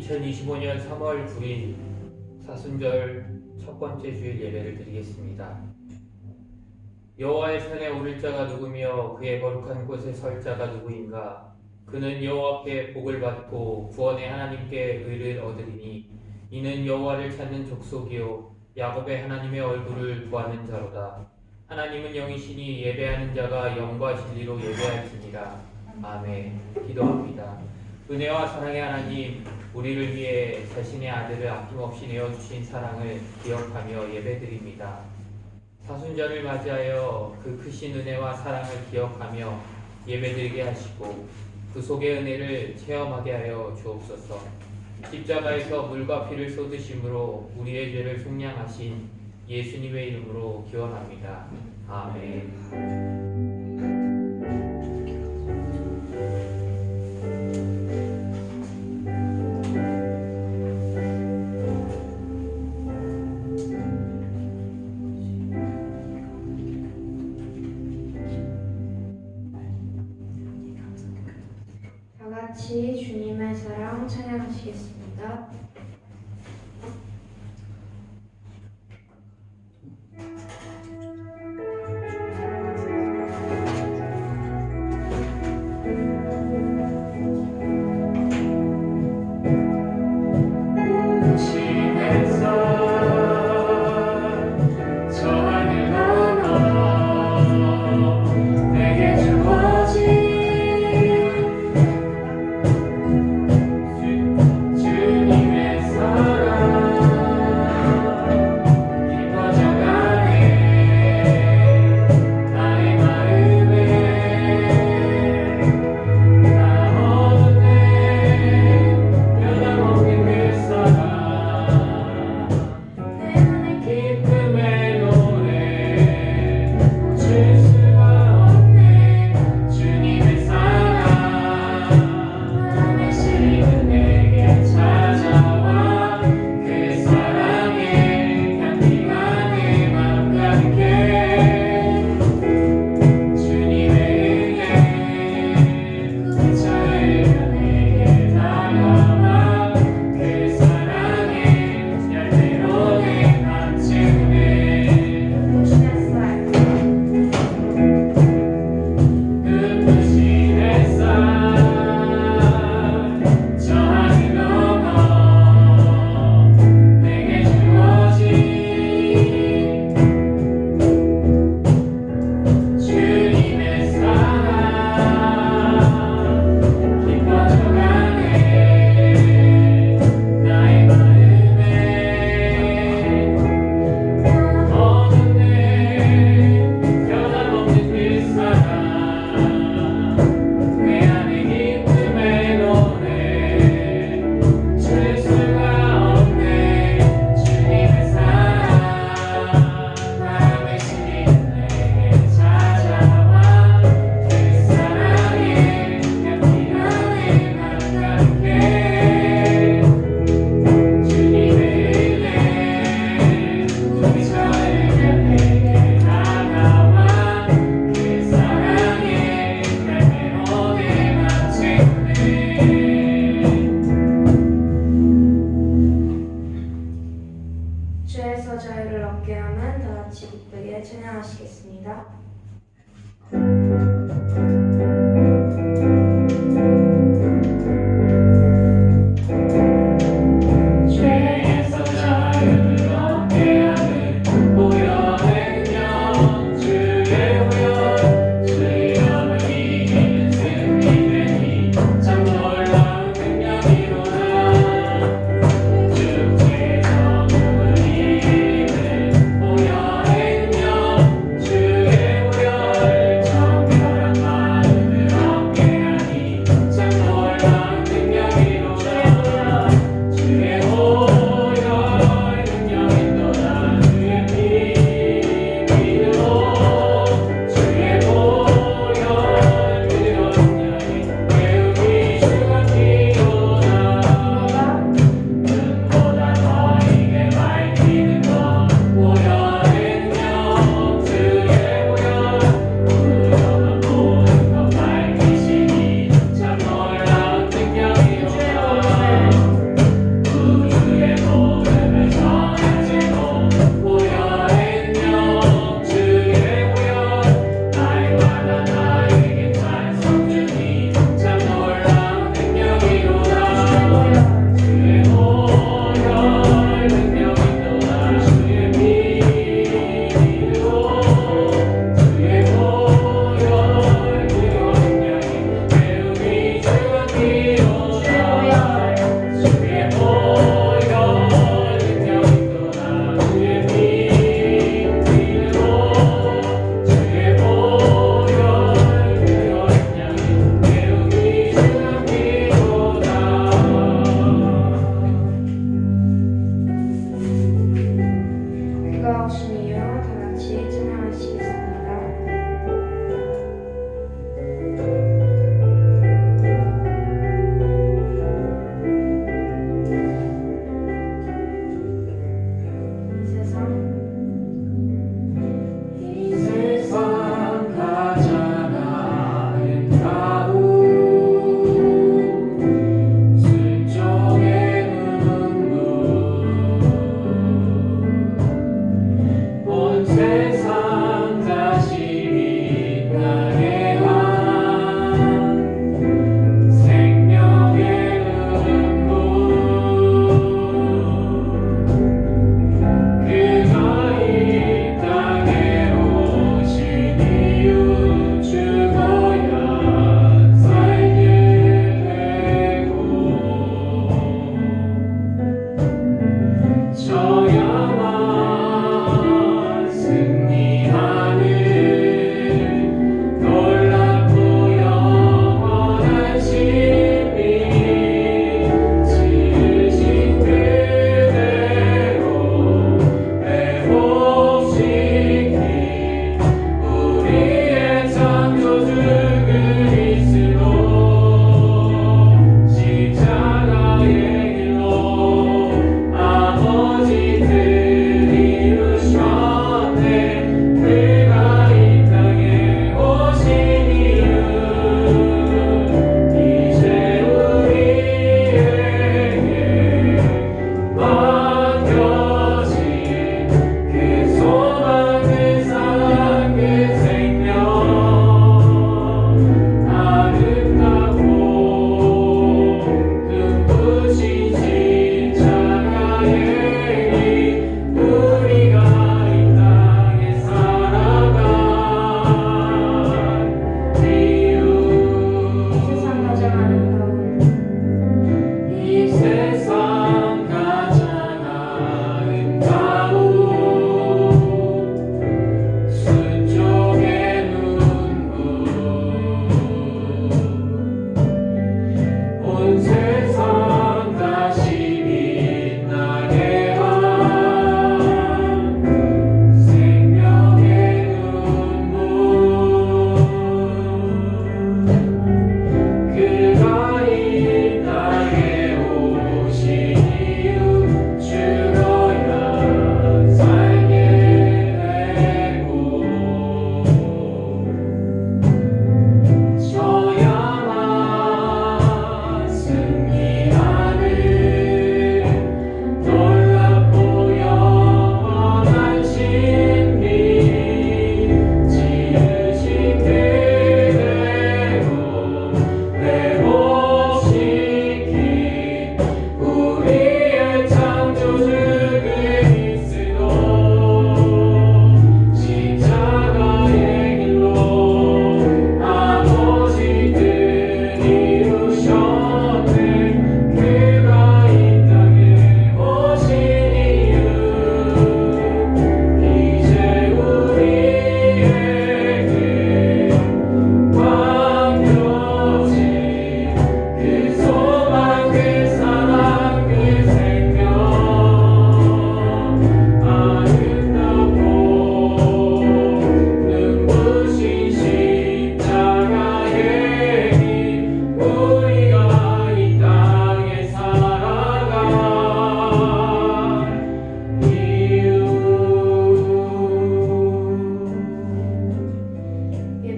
2025년 3월 9일 사순절 첫 번째 주일 예배를 드리겠습니다. 여호와의 산에 오를 자가 누구며 그의 거룩한 곳에 설 자가 누구인가? 그는 여호와 앞에 복을 받고 구원의 하나님께 의를 얻으리니 이는 여호와를 찾는 족속이요 야곱의 하나님의 얼굴을 구하는 자로다. 하나님은 영이시니 예배하는 자가 영과 진리로 예배할지니라. 아멘. 기도합니다. 은혜와 사랑의 하나님, 우리를 위해 자신의 아들을 아낌없이 내어주신 사랑을 기억하며 예배드립니다. 사순절을 맞이하여 그 크신 은혜와 사랑을 기억하며 예배드리게 하시고 그 속의 은혜를 체험하게 하여 주옵소서. 십자가에서 물과 피를 쏟으심으로 우리의 죄를 속량하신 예수님의 이름으로 기원합니다. 아멘. 다 같이 주님의 사랑 찬양하시겠습니다. 주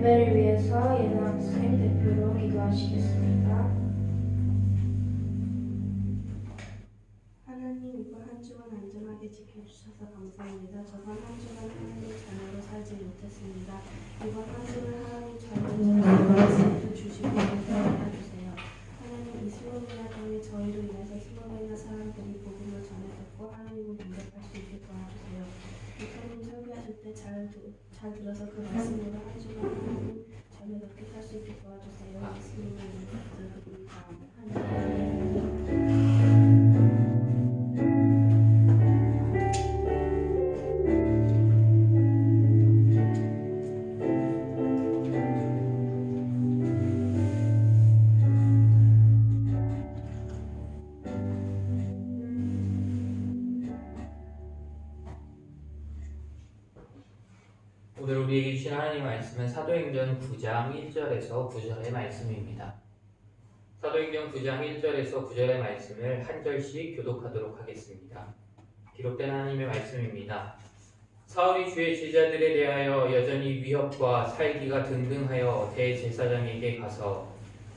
예배를 위해서 예나학생 대표로 기도하시겠습니다. 하나님 이번 한 주간 안전하게 지켜주셔서 감사합니다. 저번 한 주간 하나님 자녀로 살지 못했습니다. 이번 한 주간 하나님 자녀로 살기 말씀도 주시고 인도하여주세요. 하나님 이 수업이나 통해 저희로 인해서 수업이나 사람들이 복음을 전해 듣고 하나님을 공격할 수 있게 도와주세요. 목사님 설교하실 때 잘 들어서 그 말씀으로 한 주간 하나님 전해 듣게 할 수 있게 도와주세요. 예수님의 이름으로 기도드립니다. 아멘. 오늘 우리에게 주신 하나님의 말씀은 사도행전 9장 1절에서 9절의 말씀입니다. 사도행전 9장 1절에서 9절의 말씀을 한 절씩 교독하도록 하겠습니다. 기록된 하나님의 말씀입니다. 사울이 주의 제자들에 대하여 여전히 위협과 살기가 등등하여 대제사장에게 가서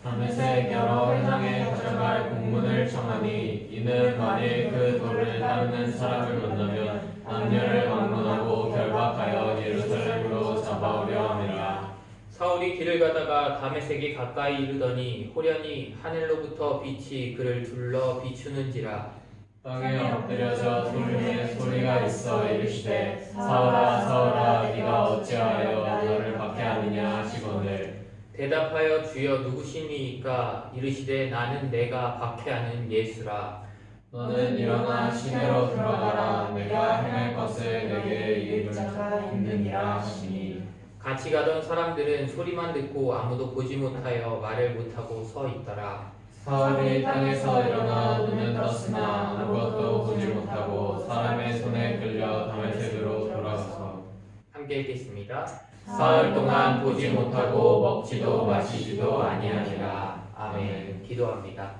밤새 여러 회당에 가져갈 공문을 청하니 이는 만일 그 도를 따르는 사람을 만나면 남녀를 막론하고 결박하여 예루살렘으로 잡아오려 함이라. 사울이 길을 가다가 다메섹에 가까이 이르더니 호련히 하늘로부터 빛이 그를 둘러 비추는지라. 땅에 엎드려져 소리에 소리가 있어 이르시되 사울아 사울아 네가 어찌하여 너를 박해하느냐 하시거늘 대답하여 주여 누구시니까 이르시되 나는 내가 박해하는 예수라. 너는 일어나 시내로 들어가라 내가 행할 것을 내게 이를 자가 있느니라 하시니 같이 가던 사람들은 소리만 듣고 아무도 보지 못하여 말을 못하고 서 있더라. 사울이 땅에서 일어나 눈은 떴으나 아무것도 보지 못하고 사람의 손에 끌려 다메섹으로 돌아가서 함께 읽겠습니다. 사흘 동안 보지 못하고 먹지도 마시지도 아니하니라. 아멘. 기도합니다.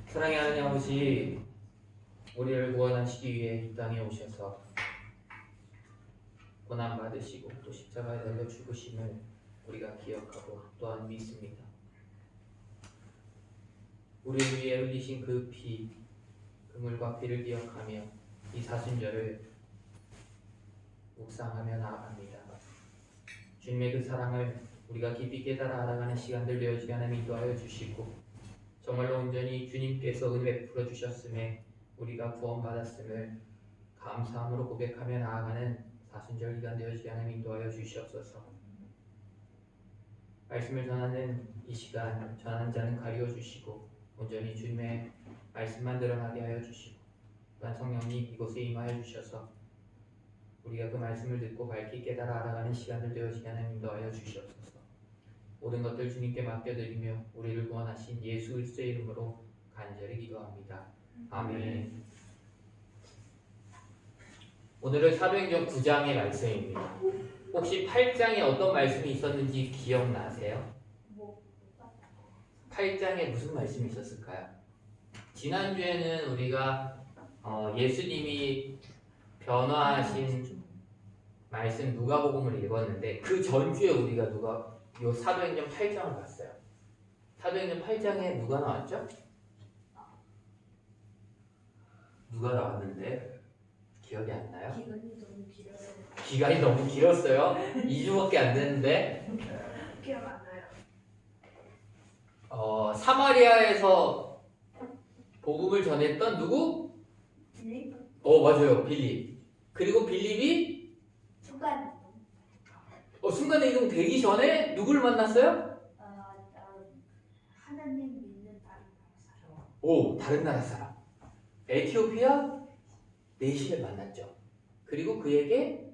사랑의 하나님 아버지, 우리를 구원하시기 위해 이 땅에 오셔서 고난 받으시고 또 십자가에 달려 죽으심을 우리가 기억하고 또한 믿습니다. 우리를 위해 흘리신 그 피, 그물과 피를 기억하며 이 사순절을 묵상하며 나아갑니다. 주님의 그 사랑을 우리가 깊이 깨달아 알아가는 시간들 되어지게 하나님 인도하여 주시고 정말로 온전히 주님께서 은혜 베풀어 주셨음에 우리가 구원받았음을 감사함으로 고백하며 나아가는 사순절 기간 되어지게 하나님 인도하여 주시옵소서. 말씀을 전하는 이 시간 전하는 자는 가리워 주시고 온전히 주님의 말씀만 드러나게 하여 주시고 또한 성령님 이곳에 임하여 주셔서 우리가 그 말씀을 듣고 밝히 깨달아 알아가는 시간들 되어지게 하나님 인도하여 주시옵소서. 모든 것들 주님께 맡겨드리며 우리를 구원하신 예수 그리스도의 이름으로 간절히 기도합니다. 아멘. 오늘은 사도행전 9장의 말씀입니다. 혹시 8장에 어떤 말씀이 있었는지 기억나세요? 8장에 무슨 말씀이 있었을까요? 지난주에는 우리가 예수님이 변화하신 말씀 누가복음을 읽었는데 그 전주에 우리가 요 사도행전 8장을 봤어요. 사도행전 8장에 누가 나왔죠? 누가 나왔는데 기억이 안 나요? 기간이 너무 길었어요. 2주밖에 안 됐는데 기억 안 나요. 사마리아에서 복음을 전했던 누구? 빌립? 맞아요. 빌립. 그리고 빌립이 순간 이동 되기 전에 누구를 만났어요? 하나님 믿는 다른 사람. 다른 나라 사람. 에티오피아 내시를 만났죠. 그리고 그에게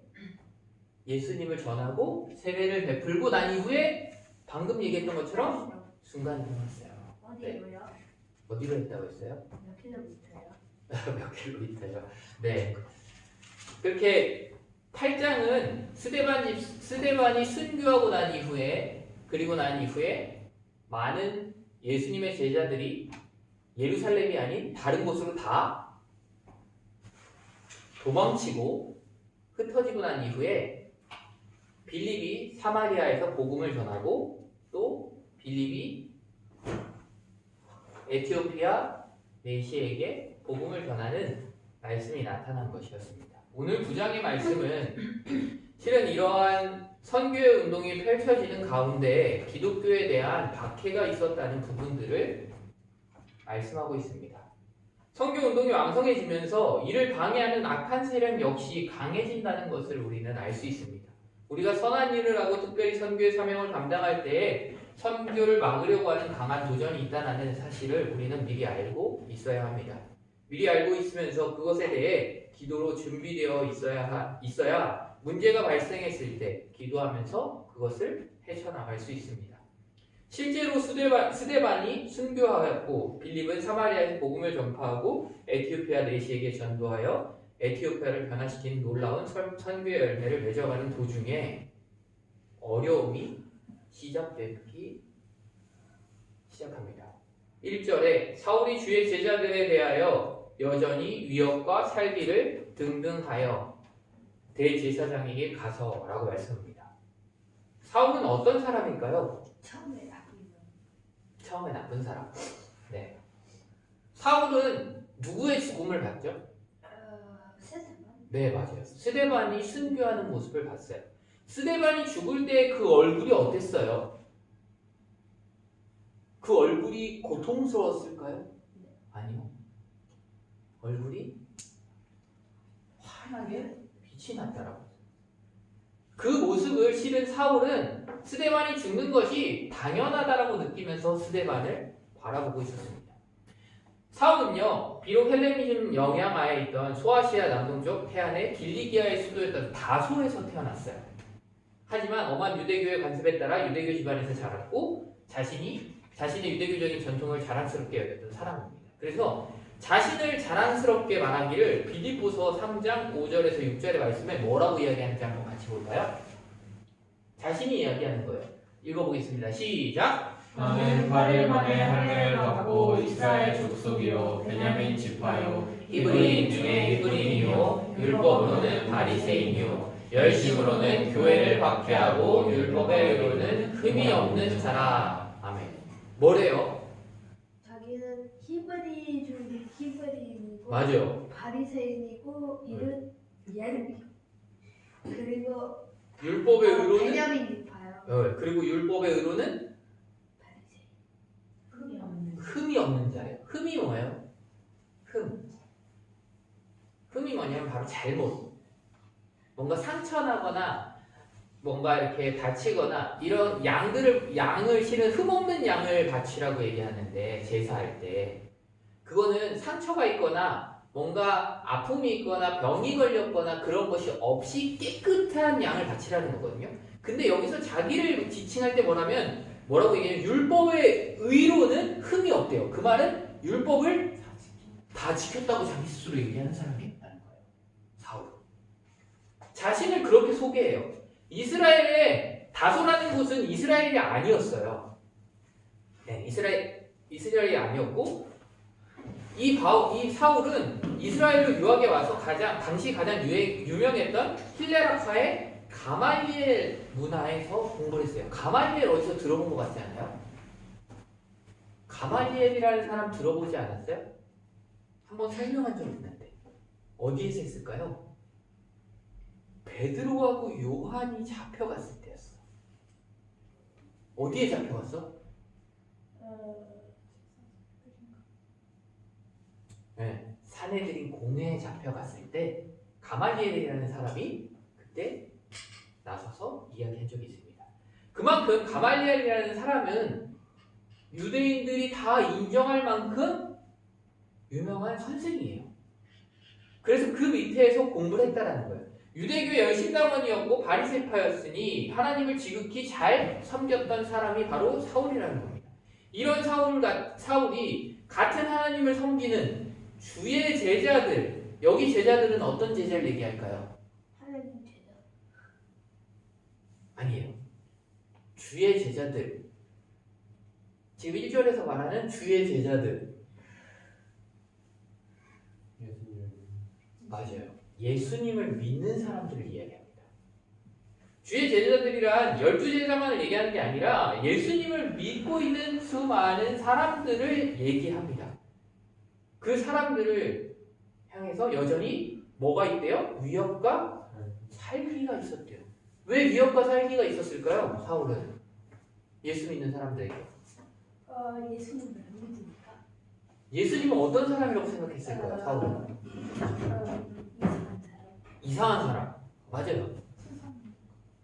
예수님을 전하고 세례를 베풀고 난 이후에 방금 얘기했던 것처럼 순간 이동했어요. 어디로요? 어디로 했다고 했어요? 몇 킬로미터요? 몇 킬로미터요? 네. 그렇게 8장은 스데반이 순교하고 난 이후에 그리고 난 이후에 많은 예수님의 제자들이 예루살렘이 아닌 다른 곳으로 다 도망치고 흩어지고 난 이후에 빌립이 사마리아에서 복음을 전하고 또 빌립이 에티오피아 내시에게 복음을 전하는 말씀이 나타난 것이었습니다. 오늘 9장의 말씀은 실은 이러한 선교의 운동이 펼쳐지는 가운데 기독교에 대한 박해가 있었다는 부분들을 말씀하고 있습니다. 선교 운동이 왕성해지면서 이를 방해하는 악한 세력 역시 강해진다는 것을 우리는 알 수 있습니다. 우리가 선한 일을 하고 특별히 선교의 사명을 감당할 때에 선교를 막으려고 하는 강한 도전이 있다는 사실을 우리는 미리 알고 있어야 합니다. 미리 알고 있으면서 그것에 대해 기도로 준비되어 있어야 문제가 발생했을 때 기도하면서 그것을 헤쳐나갈 수 있습니다. 실제로 스데반이 순교하였고 빌립은 사마리아에서 복음을 전파하고 에티오피아 내시에게 전도하여 에티오피아를 변화시킨 놀라운 선교의 열매를 맺어가는 도중에 어려움이 시작합니다. 1절에 사울이 주의 제자들에 대하여 여전히 위협과 살기를 등등하여 대제사장에게 가서라고 말씀합니다. 사울은 어떤 사람일까요? 처음에 나쁜 사람. 네. 사울은 누구의 죽음을 봤죠? 네, 맞아요. 스데반이 순교하는 모습을 봤어요. 스데반이 죽을 때 그 얼굴이 어땠어요? 그 얼굴이 고통스러웠을까요? 아니요. 얼굴이 환하게 빛이 났다라고. 그 모습을 실은 사울은 스데반이 죽는 것이 당연하다라고 느끼면서 스데반을 바라보고 있었습니다. 사울은요, 비록 헬레니즘 영향하에 있던 소아시아 남동쪽 해안의 길리기아의 수도였던 다소에서 태어났어요. 하지만 엄한 유대교의 관습에 따라 유대교 집안에서 자랐고 자신의 유대교적인 전통을 자랑스럽게 여겼던 사람입니다. 그래서 자신을 자랑스럽게 말하기를 빌립보서 3장 5절에서 6절의 말씀에 뭐라고 이야기하는지 한번 같이 볼까요? 자신이 이야기하는 거예요. 읽어보겠습니다. 시작! 나는 8일 만에 할례를 받고 이스라엘 족속이요 베냐민 지파요 히브리인 중에 히브리인이요 율법으로는 바리새인이요 열심으로는 교회를 박해하고 율법의 의로는 흠이 없는 자라. 아멘. 뭐래요? 자기는 히브리 중에 히브리인이고 맞아요. 바리새인이고 이른 예루이 그리고 율법의 의로는 베냐민 지파요. 그리고 율법의 의로는 바리새인 흠이 없는 흠이 없는 자예요. 흠이 뭐예요? 흠이 뭐냐면 바로 잘못. 뭔가 상처나거나 뭔가 이렇게 다치거나 이런 양을 실은 흠없는 양을 바치라고 얘기하는데 제사할 때 그거는 상처가 있거나 뭔가 아픔이 있거나 병이 걸렸거나 그런 것이 없이 깨끗한 양을 바치라는 거거든요. 근데 여기서 자기를 지칭할 때 뭐라고 얘기해요? 율법의 의로는 흠이 없대요. 그 말은 율법을 다 지켰다고 자기 스스로 얘기하는 사람이 있다는 거예요. 사울. 자신을 그렇게 소개해요. 이스라엘의 다소라는 곳은 이스라엘이 아니었어요. 네, 이스라엘이 아니었고 이 사울은 이스라엘로 유학에 와서 당시 가장 유명했던 힐레라파의 가말리엘 문화에서 공부를 했어요. 가말리엘 어디서 들어본 것 같지 않아요? 가말리엘이라는 사람 들어보지 않았어요? 한번 설명한 적 있는데 어디에서 했을까요? 베드로하고 요한이 잡혀갔을 때였어. 어디에 잡혀갔어? 네, 사내들인 공회에 잡혀갔을 때 가말리엘이라는 사람이 그때 나서서 이야기한 적이 있습니다. 그만큼 가말리엘이라는 사람은 유대인들이 다 인정할 만큼 유명한 선생이에요. 그래서 그 밑에서 공부를 했다라는 거예요. 유대교의 열심당원이었고 바리새파였으니 하나님을 지극히 잘 섬겼던 사람이 바로 사울이라는 겁니다. 이런 사울이 같은 하나님을 섬기는 주의 제자들, 여기 제자들은 어떤 제자를 얘기할까요? 하나님 제자. 아니에요. 주의 제자들. 지금 1절에서 말하는 주의 제자들. 맞아요. 예수님을 믿는 사람들을 이야기합니다. 주의 제자들이란 12제자만을 얘기하는 게 아니라 예수님을 믿고 있는 수많은 사람들을 얘기합니다. 그 사람들을 향해서 여전히 뭐가 있대요? 위협과 살기가 있었대요. 왜 위협과 살기가 있었을까요? 사울은 예수 믿는 사람들에게. 예수님을 안 믿으니까 예수님은 어떤 사람이라고 생각했을까요? 사울은 이상한 사람. 이상한 사람. 맞아요.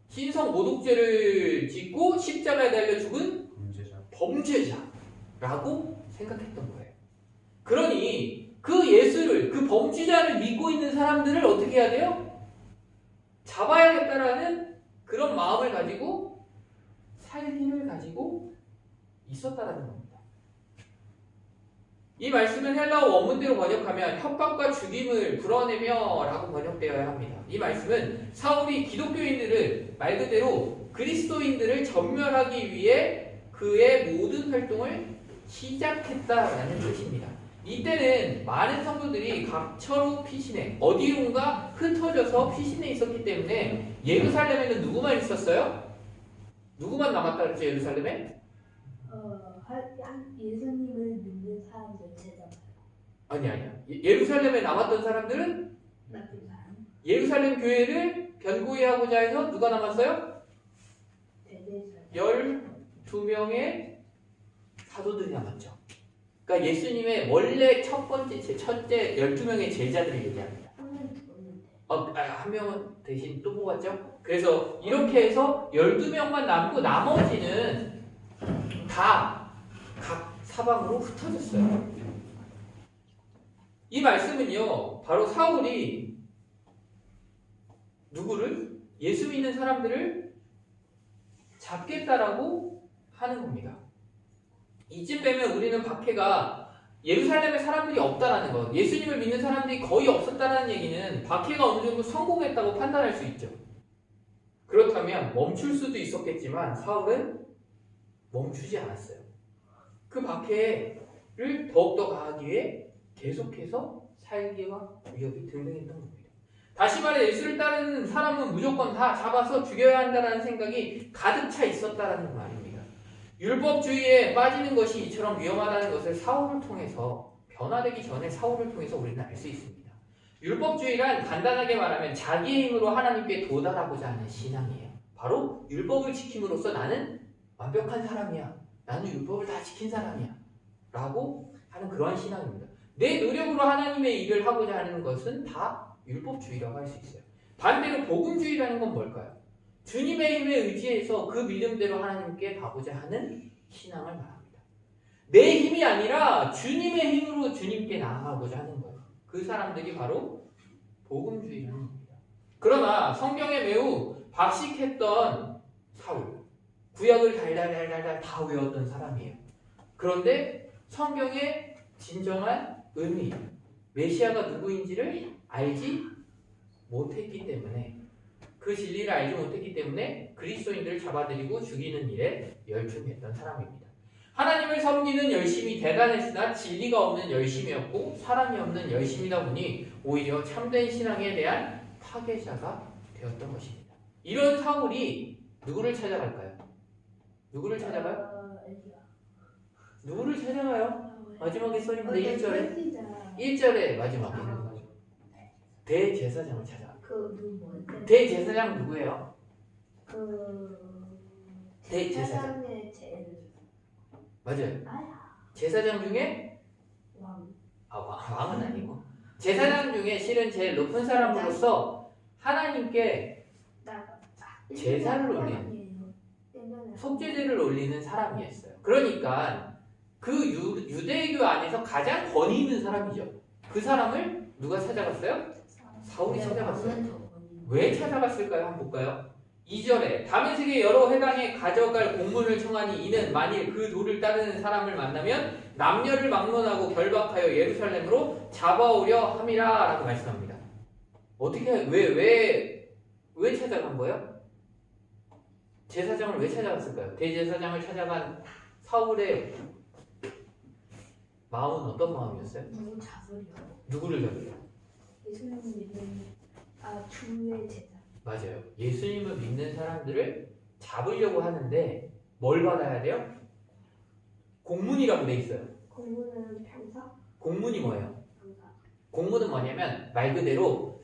신성 모독죄를 짓고 십자가에 달려 죽은 범죄자라고 생각했던 거예요. 그러니 그 예수를, 그 범죄자를 믿고 있는 사람들을 어떻게 해야 돼요? 잡아야겠다라는 그런 마음을 가지고 살기를 가지고 있었다라는 겁니다. 이 말씀은 헬라어 원문대로 번역하면 협박과 죽임을 불어내며 라고 번역되어야 합니다. 이 말씀은 사울이 기독교인들을 말 그대로 그리스도인들을 전멸하기 위해 그의 모든 활동을 시작했다라는 뜻입니다. 이때는 많은 성도들이 각처로 피신해 어디론가 흩어져서 피신해 있었기 때문에 예루살렘에는 누구만 있었어요? 누구만 남았다 그랬죠? 예루살렘에? 예수님을 믿는 사람들 제자가요. 아니야. 예루살렘에 남았던 사람들은 나쁜 사람. 예루살렘 교회를 변고히 하고자 해서 누가 남았어요? 대대사. 12명의 사도들이 남았죠. 그러니까 예수님의 원래 첫째 12명의 제자들을 얘기합니다. 한명 죽었는데. 한 명은 대신 또 뽑았죠. 그래서 이렇게 해서 12명만 남고 나머지는 다 각 사방으로 흩어졌어요. 이 말씀은요, 바로 사울이 누구를? 예수 믿는 사람들을 잡겠다라고 하는 겁니다. 이쯤 되면 우리는 박해가 예루살렘에 사람들이 없다라는 것, 예수님을 믿는 사람들이 거의 없었다는 얘기는 박해가 어느 정도 성공했다고 판단할 수 있죠. 그렇다면 멈출 수도 있었겠지만 사울은 멈추지 않았어요. 그 박해를 더욱더 가하기 위해 계속해서 살기와 위협이 등등했던 겁니다. 다시 말해 예수를 따르는 사람은 무조건 다 잡아서 죽여야 한다는 생각이 가득 차 있었다는 말입니다. 율법주의에 빠지는 것이 이처럼 위험하다는 것을 사울을 통해서 변화되기 전에 사울을 통해서 우리는 알 수 있습니다. 율법주의란 간단하게 말하면 자기의 힘으로 하나님께 도달하고자 하는 신앙이에요. 바로 율법을 지킴으로써 나는 완벽한 사람이야. 나는 율법을 다 지킨 사람이야. 라고 하는 그러한 신앙입니다. 내 노력으로 하나님의 일을 하고자 하는 것은 다 율법주의라고 할 수 있어요. 반대로 복음주의라는 건 뭘까요? 주님의 힘에 의지해서 그 믿음대로 하나님께 가고자 하는 신앙을 말합니다. 내 힘이 아니라 주님의 힘으로 주님께 나아가고자 하는 거예요. 그 사람들이 바로 복음주의라는 겁니다. 그러나 성경에 매우 박식했던 사울, 구약을 달달달달 다 외웠던 사람이에요. 그런데 성경의 진정한 의미, 메시아가 누구인지를 알지 못했기 때문에, 그 진리를 알지 못했기 때문에 그리스도인들을 잡아들이고 죽이는 일에 열중했던 사람입니다. 하나님을 섬기는 열심이 대단했으나 진리가 없는 열심이었고 사랑이 없는 열심이다 보니 오히려 참된 신앙에 대한 파괴자가 되었던 것입니다. 이런 사울이 누구를 찾아갈까요? 누구를 찾아가요? 누구를 찾아가요? 마지막에 써있는데 1절에 마지막에 대제사장을 찾아가. 대제사장 누구예요? 대제사장. 맞아요. 제사장 중에 왕은 아니고 제사장 중에 실은 제일 높은 사람으로서 하나님께 제사를 올리는 속죄제를 올리는 사람이었어요. 그러니까 그 유대교 안에서 가장 권위 있는 사람이죠. 그 사람을 누가 찾아갔어요? 사울이 찾아갔어요. 왜 찾아갔을까요? 한번 볼까요? 2절에 다메섹의 여러 회당에 가져갈 공문을 청하니 이는 만일 그 도를 따르는 사람을 만나면 남녀를 막론하고 결박하여 예루살렘으로 잡아오려 함이라 라고 말씀합니다. 어떻게 왜 찾아간 거예요? 제사장을 왜 찾아갔을까요? 대제사장을 찾아간 사울의 마음은 어떤 마음이었어요? 누구 잡으려? 누구를 잡으려? 예수님 믿는 주의 제자. 맞아요. 예수님을 믿는 사람들을 잡으려고 하는데 뭘 받아야 돼요? 공문이라고 돼 있어요. 공문은 병사? 공문이 뭐예요? 감사. 공문은 뭐냐면 말 그대로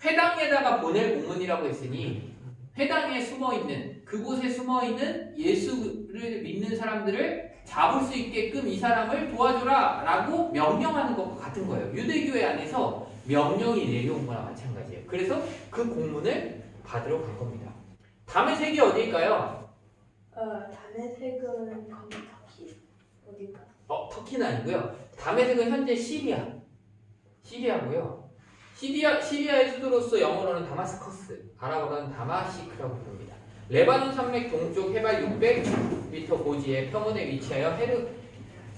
회당에다가 보낼 공문이라고 했으니 회당에 숨어있는 그곳에 숨어있는 예수를 믿는 사람들을 잡을 수 있게끔 이 사람을 도와줘라 라고 명령하는 것과 같은 거예요. 유대교회 안에서 명령이 내려온 거나 마찬가지예요. 그래서 그 공문을 받으러 간 겁니다. 다메섹이 어디일까요? 다메섹은 거기 터키 어딘가? 터키는 아니고요. 다메섹은 현재 시리아고요. 시리아의 수도로서 영어로는 다마스커스, 아랍어로는 다마시크라고 부릅니다. 레바논 산맥 동쪽 해발 600m 고지의 평원에 위치하여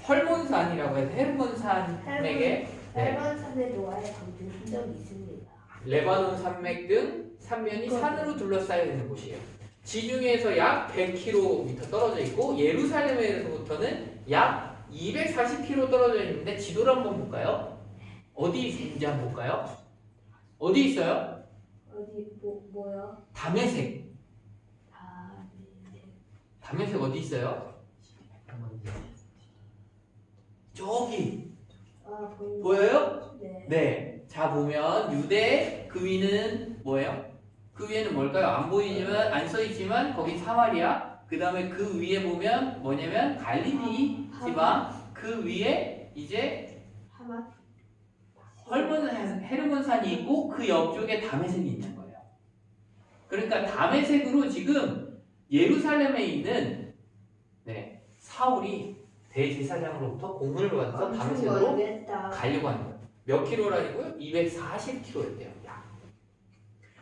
헐몬산이라고 해서 헤르몬 산맥에 헬번 산에 노아의 방주 흔적이 있습니다. 레바논 산맥 등 산면이 산으로 둘러싸여 있는 곳이에요. 지중해에서 약 100km 떨어져 있고 예루살렘에서부터는 약 240km 떨어져 있는데 지도를 한번 볼까요? 어디 있는지 한번 볼까요? 어디 있어요? 어디 뭐요? 다메섹. 다메섹. 다메섹 어디 있어요? 저기 보입니다. 보여요? 네. 네. 자 보면 유대 그 위는 뭐예요? 그 위에는 뭘까요? 안 보이지만 안 써있지만 거기 사마리아. 그 다음에 그 위에 보면 뭐냐면 갈릴리 지방. 그 위에 이제 하마. 헤르몬산이 있고 그 옆쪽에 다메섹이 있는 거예요. 그러니까 다메섹으로 지금 예루살렘에 있는 사울이 대제사장으로부터 공문을 받아서 다메섹으로 멀겠다. 가려고 하는 거예요. 몇 킬로라고요? 240킬로였대요.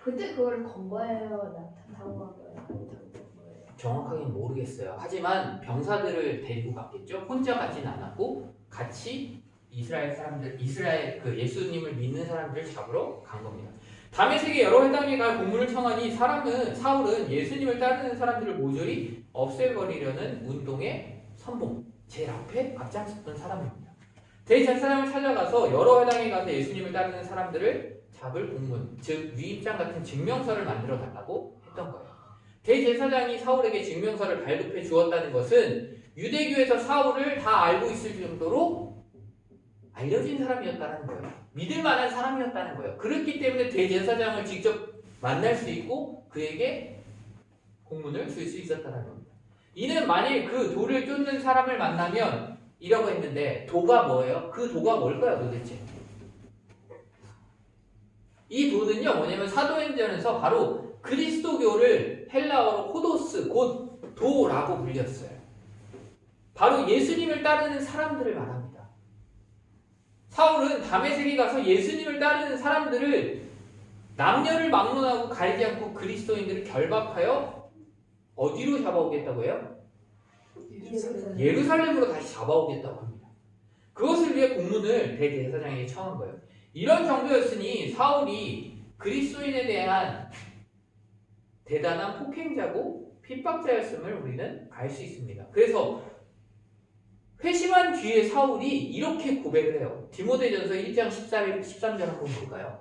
그때 그걸 건 거예요? 나타난 거예요? 거예요? 정확하게는 모르겠어요. 하지만 병사들을 데리고 갔겠죠. 혼자 가진 않았고 같이 이스라엘 그 예수님을 믿는 사람들을 잡으러 간 겁니다. 다메섹의 여러 회당에 갈 공문을 청하니 사울은 예수님을 따르는 사람들을 모조리 없애버리려는 운동의 선봉, 제일 앞에 앞장섰던 사람입니다. 대제사장을 찾아가서 여러 회당에 가서 예수님을 따르는 사람들을 잡을 공문, 즉 위임장 같은 증명서를 만들어 달라고 했던 거예요. 대제사장이 사울에게 증명서를 발급해 주었다는 것은 유대교에서 사울을 다 알고 있을 정도로 알려진 사람이었다는 거예요. 믿을 만한 사람이었다는 거예요. 그렇기 때문에 대제사장을 직접 만날 수 있고 그에게 공문을 줄 수 있었다는 겁니다. 이는 만일 그 도를 쫓는 사람을 만나면 이라고 했는데 도가 뭐예요? 그 도가 뭘까요 도대체? 이 도는요 뭐냐면 사도행전에서 바로 그리스도교를 헬라어로 호도스 곧 도라고 불렸어요. 바로 예수님을 따르는 사람들을 말합니다. 사울은 다메섹에 가서 예수님을 따르는 사람들을 남녀를 막론하고 가리지 않고 그리스도인들을 결박하여 어디로 잡아오겠다고 해요? 예루살렘으로 다시 잡아오겠다고 합니다. 그것을 위해 공문을 대제사장에게 청한 거예요. 이런 정도였으니 사울이 그리스도인에 대한 대단한 폭행자고 핍박자였음을 우리는 알 수 있습니다. 그래서 회심한 뒤에 사울이 이렇게 고백을 해요. 디모데전서 1장 13절 한번 볼까요?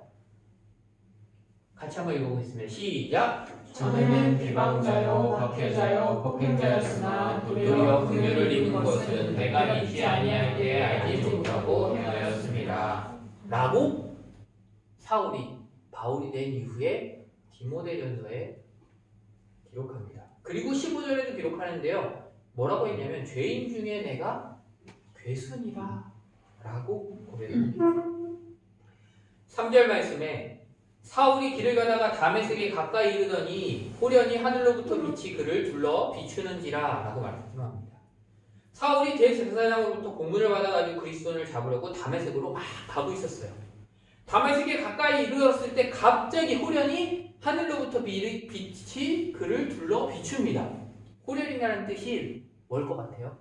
같이 한번 읽어보겠습니다. 시작! 전에는 비방자요 박해자요 폭행자였으나 도리어 긍휼을 입은 것은 내가 믿지 아니할 때에 알지 못하고 행하였습니다. 라고 바울이 된 이후에 디모데전서에 기록합니다. 그리고 15절에도 기록하는데요. 뭐라고 했냐면 죄인 중에 내가 괴순이라 라고 고백합니다. 3절 말씀에 사울이 길을 가다가 다메섹에 가까이 이르더니 호련히 하늘로부터 빛이 그를 둘러 비추는지라 라고 말씀합니다. 사울이 대제사장으로부터 공문을 받아가지고 그리스도인을 잡으려고 다메섹으로 막 가고 있었어요. 다메섹에 가까이 이르렀을 때 갑자기 호련히 하늘로부터 빛이 그를 둘러 비춥니다. 호련이라는 뜻이 뭘 것 같아요?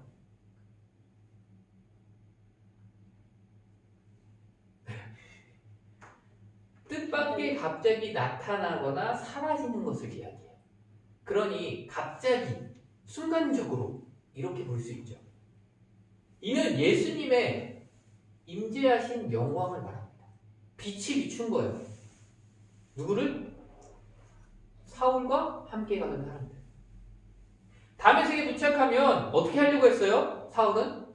뜻밖의 갑자기 나타나거나 사라지는 것을 이야기해요. 그러니 갑자기 순간적으로 이렇게 볼 수 있죠. 이는 예수님의 임재하신 영광을 말합니다. 빛이 비춘 거예요. 누구를? 사울과 함께 가던 사람들. 다메섹에 도착하면 어떻게 하려고 했어요? 사울은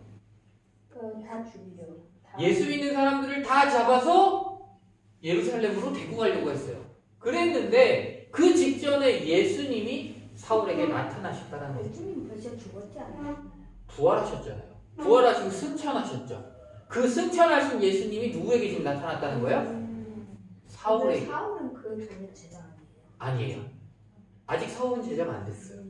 그다 죽이려고. 예수 믿는 사람들을 다 잡아서 예루살렘으로 데리고 가려고 했어요. 그랬는데 그 직전에 예수님이 사울에게 나타나셨다는 거죠. 예수님 벌써 죽었지 않나요? 부활하셨잖아요. 부활하시고 승천하셨죠. 그 승천하신 예수님이 누구에게 지금 나타났다는 거예요? 사울에게. 근데 사울은 그 전에 제자 아니에요? 아니에요. 아직 사울은 제자가 안 됐어요.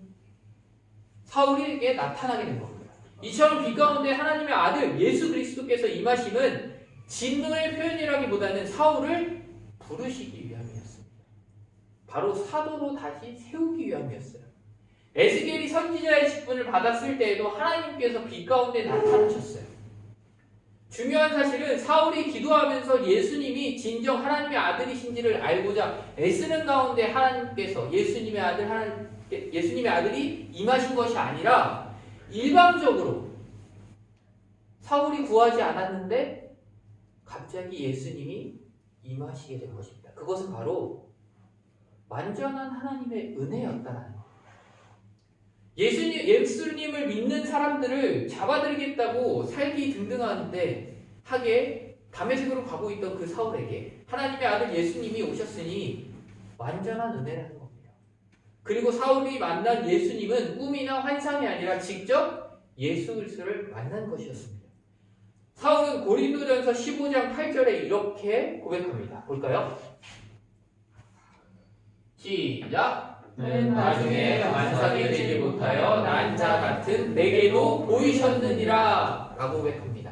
사울에게 나타나게 된 겁니다. 이처럼 빛 가운데 하나님의 아들 예수 그리스도께서 임하심은 진노의 표현이라기보다는 사울을 부르시기 위함이었습니다. 바로 사도로 다시 세우기 위함이었어요. 에스겔이 선지자의 직분을 받았을 때에도 하나님께서 빛 가운데 나타나셨어요. 중요한 사실은 사울이 기도하면서 예수님이 진정 하나님의 아들이신지를 알고자 애쓰는 가운데 하나님께서 예수님의 아들이 임하신 것이 아니라 일방적으로 사울이 구하지 않았는데 갑자기 예수님이 임하시게 된 것입니다. 그것은 바로 완전한 하나님의 은혜였다는 거예요. 예수님을 믿는 사람들을 잡아들이겠다고 살기 등등하는데 하게 다메섹으로 가고 있던 그 사울에게 하나님의 아들 예수님이 오셨으니 완전한 은혜라는 겁니다. 그리고 사울이 만난 예수님은 꿈이나 환상이 아니라 직접 예수 그리스도를 만난 것이었습니다. 사울은 고린도전서 15장 8절에 이렇게 고백합니다. 볼까요? 시작! 나중에 완성이 되지 못하여 난 자 같은 내게도 보이셨느니라 라고 고백합니다.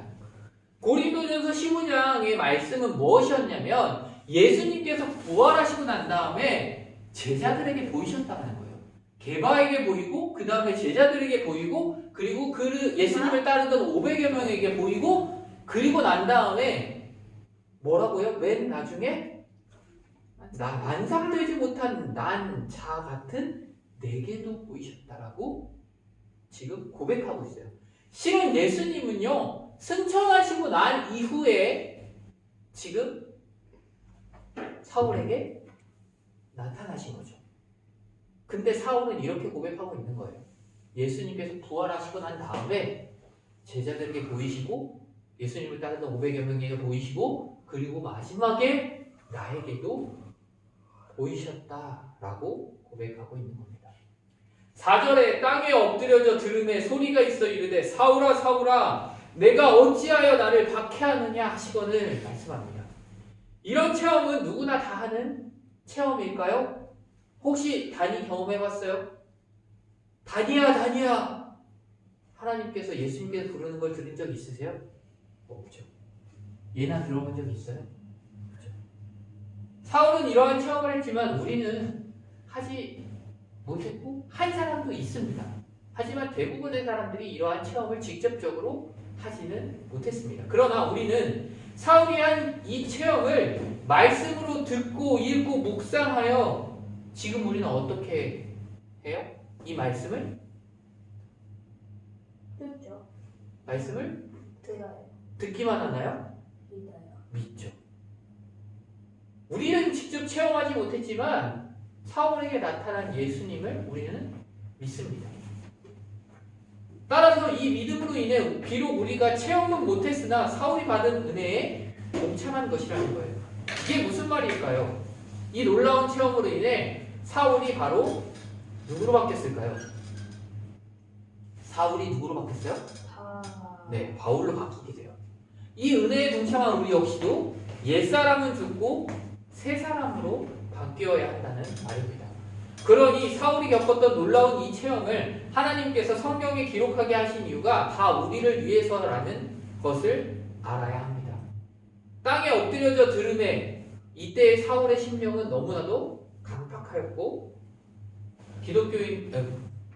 고린도전서 15장의 말씀은 무엇이었냐면 예수님께서 부활하시고 난 다음에 제자들에게 보이셨다는 거예요. 게바에게 보이고 그 다음에 제자들에게 보이고 그리고 그 예수님을 따르던 500여 명에게 보이고 그리고 난 다음에 뭐라고요? 맨 나중에 완성되지 못한 난 자 같은 내게도 보이셨다라고 지금 고백하고 있어요. 실은 예수님은요 승천하시고 난 이후에 지금 사울에게 나타나신 거죠. 근데 사울은 이렇게 고백하고 있는 거예요. 예수님께서 부활하시고 난 다음에 제자들에게 보이시고 예수님을 따르던 500여 명에게 보이시고 그리고 마지막에 나에게도 보이셨다라고 고백하고 있는 겁니다. 4절에 땅에 엎드려져 들음에 소리가 있어 이르되 사울아 사울아 내가 어찌하여 나를 박해하느냐 하시거늘 말씀합니다. 이런 체험은 누구나 다 하는 체험일까요? 혹시 다니 경험해봤어요? 다니야 하나님께서 예수님께서 부르는 걸 들은 적 있으세요? 없죠. 예나 들어본 적 있어요? 사울은 이러한 체험을 했지만 우리는 하지 못했고 한 사람도 있습니다. 하지만 대부분의 사람들이 이러한 체험을 직접적으로 하지는 못했습니다. 그러나 우리는 사울이 한 이 체험을 말씀으로 듣고 읽고 묵상하여 지금 우리는 어떻게 해요? 이 말씀을 듣죠. 말씀을 들어요. 듣기만 하나요? 믿어요. 믿죠. 우리는 직접 체험하지 못했지만 사울에게 나타난 예수님을 우리는 믿습니다. 따라서 이 믿음으로 인해 비록 우리가 체험은 못했으나 사울이 받은 은혜에 동참한 것이라는 거예요. 이게 무슨 말일까요? 이 놀라운 체험으로 인해 사울이 바로 누구로 바뀌었을까요? 사울이 누구로 바뀌었어요? 네, 바울로 바뀌게 돼요. 이 은혜에 동참한 우리 역시도 옛사람은 죽고 새 사람으로 바뀌어야 한다는 말입니다. 그러니 사울이 겪었던 놀라운 이 체험을 하나님께서 성경에 기록하게 하신 이유가 다 우리를 위해서라는 것을 알아야 합니다. 땅에 엎드려져 들음에 이때의 사울의 심령은 너무나도 강팍하였고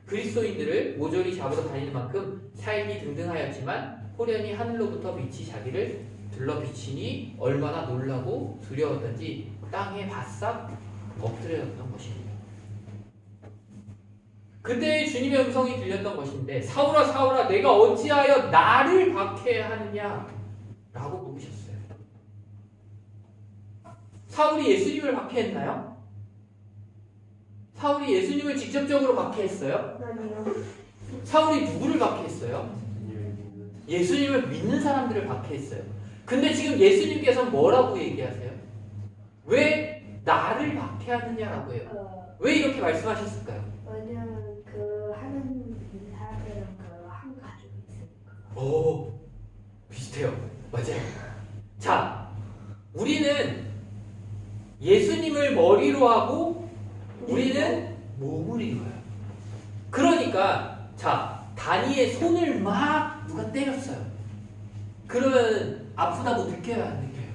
그리스도인들을 모조리 잡으러 다니는 만큼 사익이 등등하였지만 호련히 하늘로부터 빛이 자기를 둘러 비치니 얼마나 놀라고 두려웠던지 땅에 바싹 엎드려졌던 것입니다. 그때 주님의 음성이 들렸던 것인데 사울아 사울아 내가 어찌하여 나를 박해하느냐 라고 물으셨어요. 사울이 예수님을 박해했나요? 사울이 예수님을 직접적으로 박해했어요? 아니요. 사울이 누구를 박해했어요? 예수님을 믿는 사람들을 박해했어요. 근데 지금 예수님께서 뭐라고 얘기하세요? 왜 나를 박해하느냐라고 해요. 왜 이렇게 말씀하셨을까요? 왜냐면 그 하는 사람들은 그 한 가족이 있으니까. 오, 비슷해요. 맞아요. 자, 우리는 예수님을 머리로 하고 우리는 몸을 이뤄요. 그러니까 자, 다니의 손을 막 누가 때렸어요. 그러면 아프다고 느껴요, 안 느껴요?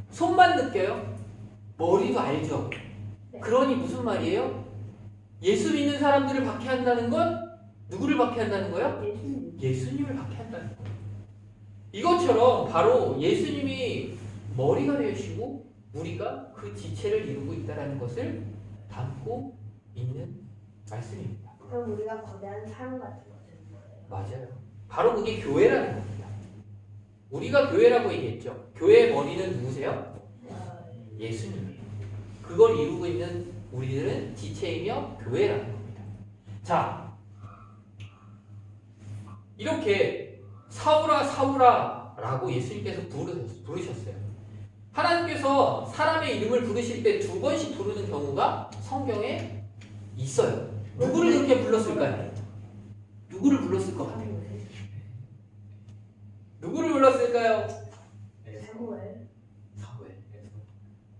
손만 느껴요? 머리도 알죠? 네. 그러니 무슨 말이에요? 예수 믿는 사람들을 박해한다는 건 누구를 박해한다는 거예요? 예수님. 예수님을 박해한다는 거예요. 이것처럼 바로 예수님이 머리가 되시고 우리가 그 지체를 이루고 있다는 것을 담고 있는 말씀입니다. 그럼 우리가 거대한 사람 같은 거죠. 맞아요. 바로 그게 교회라는 겁니다. 우리가 교회라고 얘기했죠. 교회의 머리는 누구세요? 예수님이에요. 그걸 이루고 있는 우리들은 지체이며 교회라는 겁니다. 자, 이렇게 사울아 사울아 라고 예수님께서 부르셨어요. 하나님께서 사람의 이름을 부르실 때 2번씩 부르는 경우가 성경에 있어요. 누구를 그렇게 불렀을까요? 누구를 불렀을 것 같아요? 누구를 불렀을까요? 사무엘. 사무엘.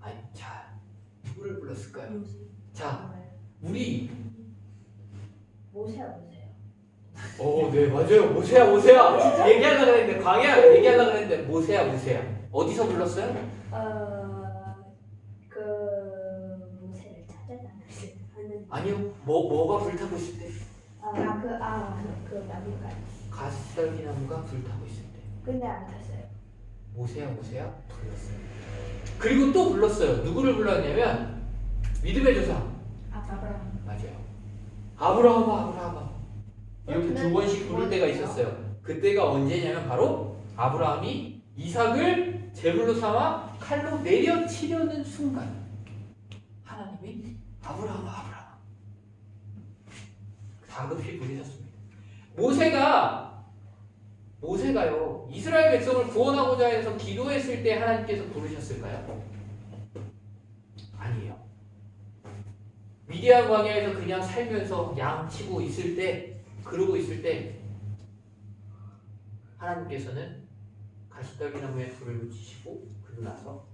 아니, 자, 누구를 불렀을까요? 요새. 자, 사무엘. 우리 모세요. 네, 맞아요. 모세야. 얘기하려고 했는데, 광야 얘기하려고 했는데, 모세야. 어디서 불렀어요? 그 모세를 찾아다녔어요. 아니요. 뭐가 불타고 있을 때? 그 나무가. 가시떨기 나무가 불타고 있을 때. 근데 안 탔어요. 모세야. 불렀어요. 그리고 또 불렀어요. 누구를 불렀냐면, 믿음의 조상. 아브라함. 맞아요. 아브라함아. 이렇게 2번씩 부를 때가 있었어요. 그때가 언제냐면 바로 아브라함이 이삭을 제물로 삼아 칼로 내려치려는 순간 하나님이 아브라함아 다급히 부르셨습니다. 모세가요 이스라엘 백성을 구원하고자 해서 기도했을 때 하나님께서 부르셨을까요? 아니에요. 미디안 광야에서 그냥 살면서 양 치고 있을 때 그러고 있을 때 하나님께서는 가시떨기 나무에 불을 붙이시고 그러고 나서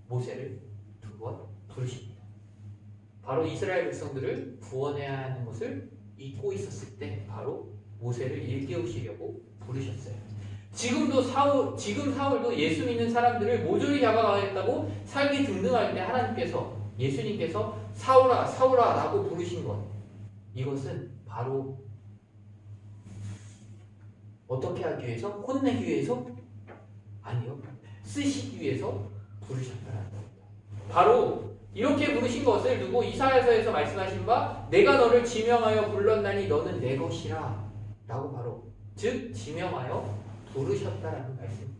모세를 2번 부르십니다. 바로 이스라엘 백성들을 구원해야 하는 것을 잊고 있었을 때 바로 모세를 일깨우시려고 부르셨어요. 지금 사울도 예수 믿는 사람들을 모조리 잡아가겠다고 살기 등등할 때 예수님께서 사울아 라고 부르신 것, 이것은 바로 어떻게 하기 위해서? 혼내기 위해서? 아니요. 쓰시기 위해서 부르셨다는 겁니다. 바로 이렇게 부르신 것을 두고 이사야서에서 말씀하신 바 내가 너를 지명하여 불렀나니 너는 내 것이라 라고 바로 즉 지명하여 부르셨다라는 말씀입니다.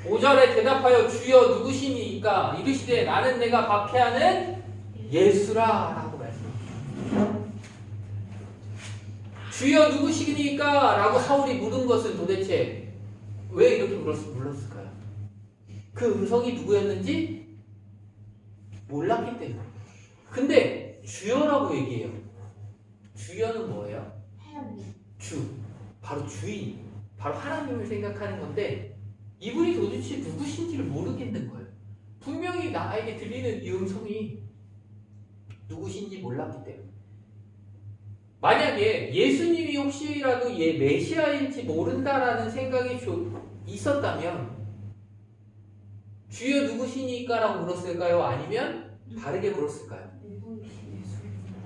5절에 대답하여 주여 누구시니까 이르시되 나는 내가 박해하는 예수라 라고 말씀합니다. 주여 누구시니까? 라고 사울이 물은 것은 도대체 왜 이렇게 물었을까요? 그 음성이 누구였는지 몰랐기 때문에. 근데 주여라고 얘기해요. 주여는 뭐예요? 하나님. 바로 주인, 바로 하나님을 생각하는 건데 이분이 도대체 누구신지를 모르겠는 거예요. 분명히 나에게 들리는 이 음성이 누구신지 몰랐기 때문에. 만약에 예수님이 혹시라도 메시아인지 모른다라는 생각이 있었다면 주여 누구시니까 라고 물었을까요? 아니면 다르게 물었을까요?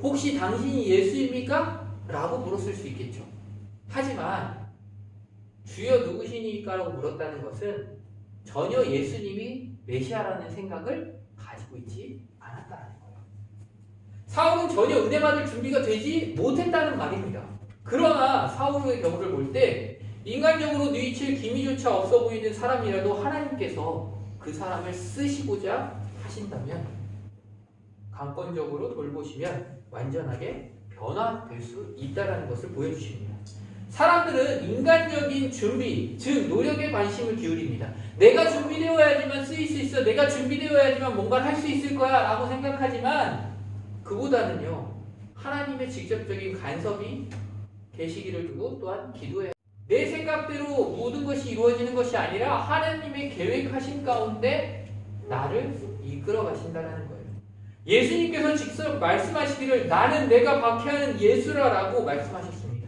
혹시 당신이 예수입니까? 라고 물었을 수 있겠죠. 하지만 주여 누구시니까 라고 물었다는 것은 전혀 예수님이 메시아라는 생각을 가지고 있지 않았다는 거예요. 사울은 전혀 은혜 받을 준비가 되지 못했다는 말입니다. 그러나 사울의 경우를 볼 때 인간적으로 뉘우칠 기미조차 없어 보이는 사람이라도 하나님께서 그 사람을 쓰시고자 하신다면 강권적으로 돌보시면 완전하게 변화될 수 있다는 것을 보여주십니다. 사람들은 인간적인 준비, 즉 노력에 관심을 기울입니다. 내가 준비되어야지만 쓰일 수 있어, 내가 준비되어야지만 뭔가를 할 수 있을 거야 라고 생각하지만 그보다는요, 하나님의 직접적인 간섭이 계시기를 두고 또한 기도해야, 내 생각대로 모든 것이 이루어지는 것이 아니라 하나님의 계획하신 가운데 나를 이끌어 가신다는 거예요. 예수님께서 직접 말씀하시기를 나는 내가 박해하는 예수라라고 말씀하셨습니다.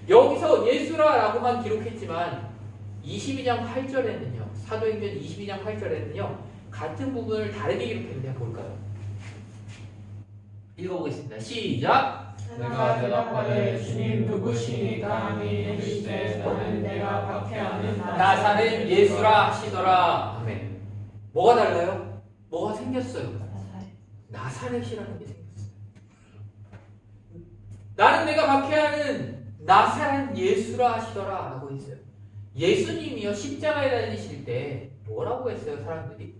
여기서 예수라라고만 기록했지만 22장 8절에는요, 사도행전 22장 8절에는요 같은 부분을 다르게 기록했는데 한번 볼까요? 읽어보겠습니다. 시작! 내가 대답하되 주님 누구시니까 하니 이르시되 나는 내가 박해하는 나사렛 예수라 하시더라. 아멘. 뭐가 달라요? 뭐가 생겼어요? 나사렛이라는 게 생겼어요. 나는 내가 박해하는 나사렛 예수라 하시더라 라고 했어요. 예수님이요 십자가에 달리실 때 뭐라고 했어요 사람들이?